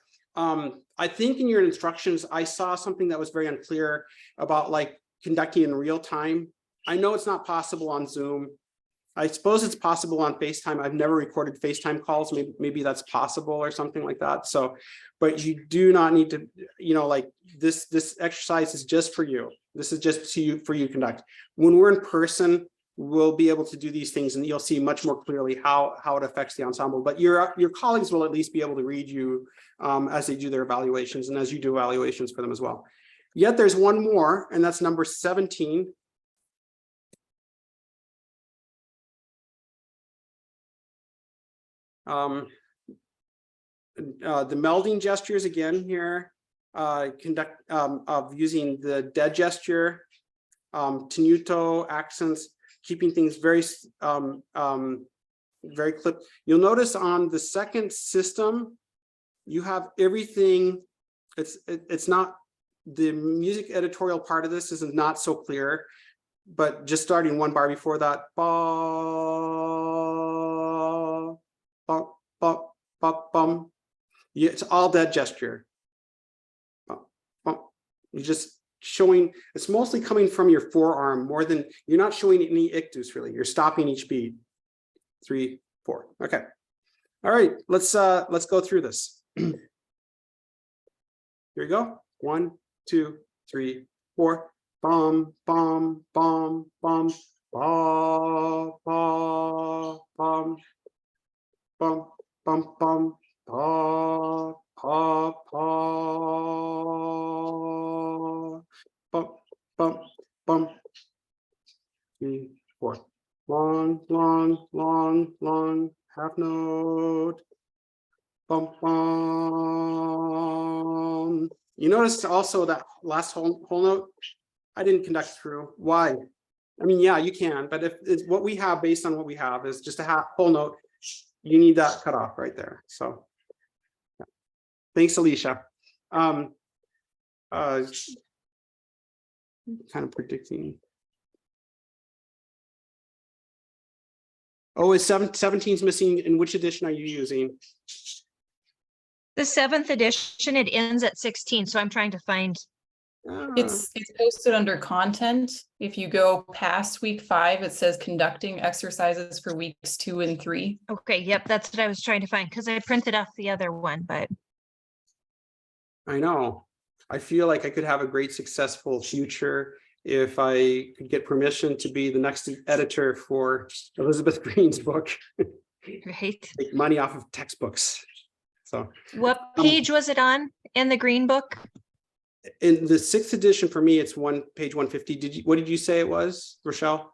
Speaker 1: I think in your instructions, I saw something that was very unclear about like conducting in real time. I know it's not possible on Zoom. I suppose it's possible on FaceTime. I've never recorded FaceTime calls. Maybe that's possible or something like that. So, but you do not need to, like this exercise is just for you. This is just for you to conduct. When we're in person, we'll be able to do these things and you'll see much more clearly how it affects the ensemble. But your colleagues will at least be able to read you as they do their evaluations and as you do evaluations for them as well. Yet there's one more, and that's number 17. The melding gestures again here, of using the dead gesture, tenuto accents, keeping things very very clipped. You'll notice on the second system, you have everything. It's not, the music editorial part of this is not so clear, but just starting one bar before that, bum, bum, bum, bum. Yeah, it's all dead gesture. Bum, bum. You're just showing, it's mostly coming from your forearm more than, you're not showing any ictus really. You're stopping each beat. 3, 4. Okay. All right, let's go through this. Here we go. 1, 2, 3, 4. Bum, bum, bum, bum, ba, ba, bum, bum, bum, bum, pa, pa, pa, bum, bum, bum. 3, 4. Long, long, long, long, half note. Bum, bum. You notice also that last whole note, I didn't conduct through. Why? I mean, yeah, you can, but if it's what we have based on what we have is just a whole note, you need that cut off right there. So, yeah. Thanks, Alicia. Kind of predicting. Oh, is 17's missing? In which edition are you using?
Speaker 2: The 7th edition, it ends at 16, so I'm trying to find.
Speaker 3: It's posted under content. If you go past week 5, it says conducting exercises for weeks 2 and 3.
Speaker 2: Okay, yep, that's what I was trying to find because I printed off the other one, but
Speaker 1: I know. I feel like I could have a great successful future if I could get permission to be the next editor for Elizabeth Green's book.
Speaker 2: right.
Speaker 1: Make money off of textbooks. So
Speaker 2: What page was it on in the green book?
Speaker 1: in the 6th edition, for me, it's page 150. What did you say it was, Rochelle?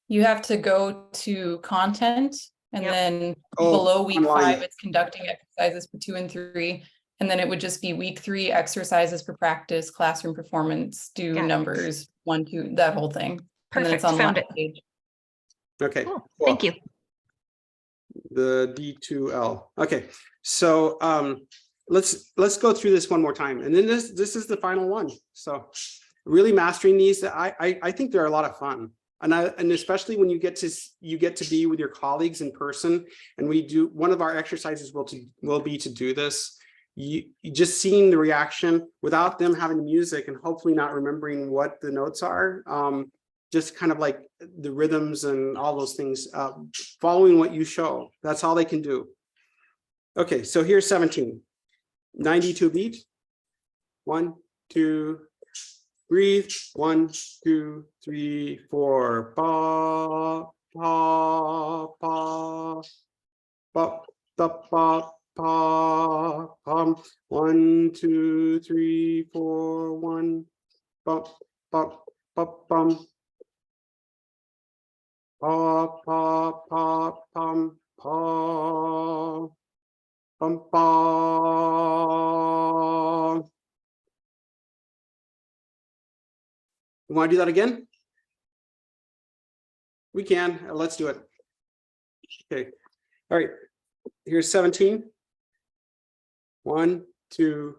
Speaker 3: You have to go to content and
Speaker 2: Yep.
Speaker 3: then
Speaker 1: Oh,
Speaker 3: below week
Speaker 1: online.
Speaker 3: 5, it's conducting exercises for 2 and 3. And then it would just be week 3 exercises for practice, classroom performance, do
Speaker 2: Got it.
Speaker 3: numbers, 1, 2, that whole thing. And then it's
Speaker 2: Perfect,
Speaker 3: on the
Speaker 2: found
Speaker 3: last
Speaker 2: it.
Speaker 3: page.
Speaker 1: Okay.
Speaker 2: Cool,
Speaker 1: cool.
Speaker 2: thank you.
Speaker 1: The D2L. Okay, so let's go through this one more time, and then this is the final one. So really mastering these, I think they're a lot of fun, and especially when you get to be with your colleagues in person, and we do one of our exercises will be to do this. You just seeing the reaction without them having the music and hopefully not remembering what the notes are. Just kind of like the rhythms and all those things, following what you show. That's all they can do. Okay, so here's 17. 92 beat. 1, 2, breathe. 1, 2, 3, 4. Ba, ba, ba, ba, ba, ba, ba, bum. 1, 2, 3, 4. 1, ba, ba, ba, bum. Pa, pa, pa, pum, pa, pum, pa. You want to do that again? We can. Let's do it. Okay. All right. Here's 17. 1, 2,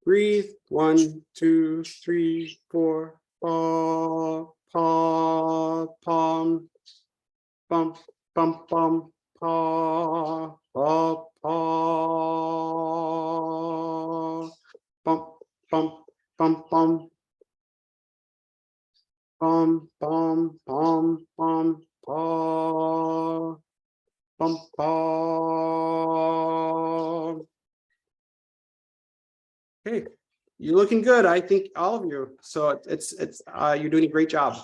Speaker 1: breathe. 1, 2, 3, 4. Pa, pa, pum. Bum, bum, bum, pa, pa, pa, bum, bum, bum, bum, bum, bum, bum, bum, pa, bum, pa. Okay, you're looking good. I think all of you. So it's you're doing a great job.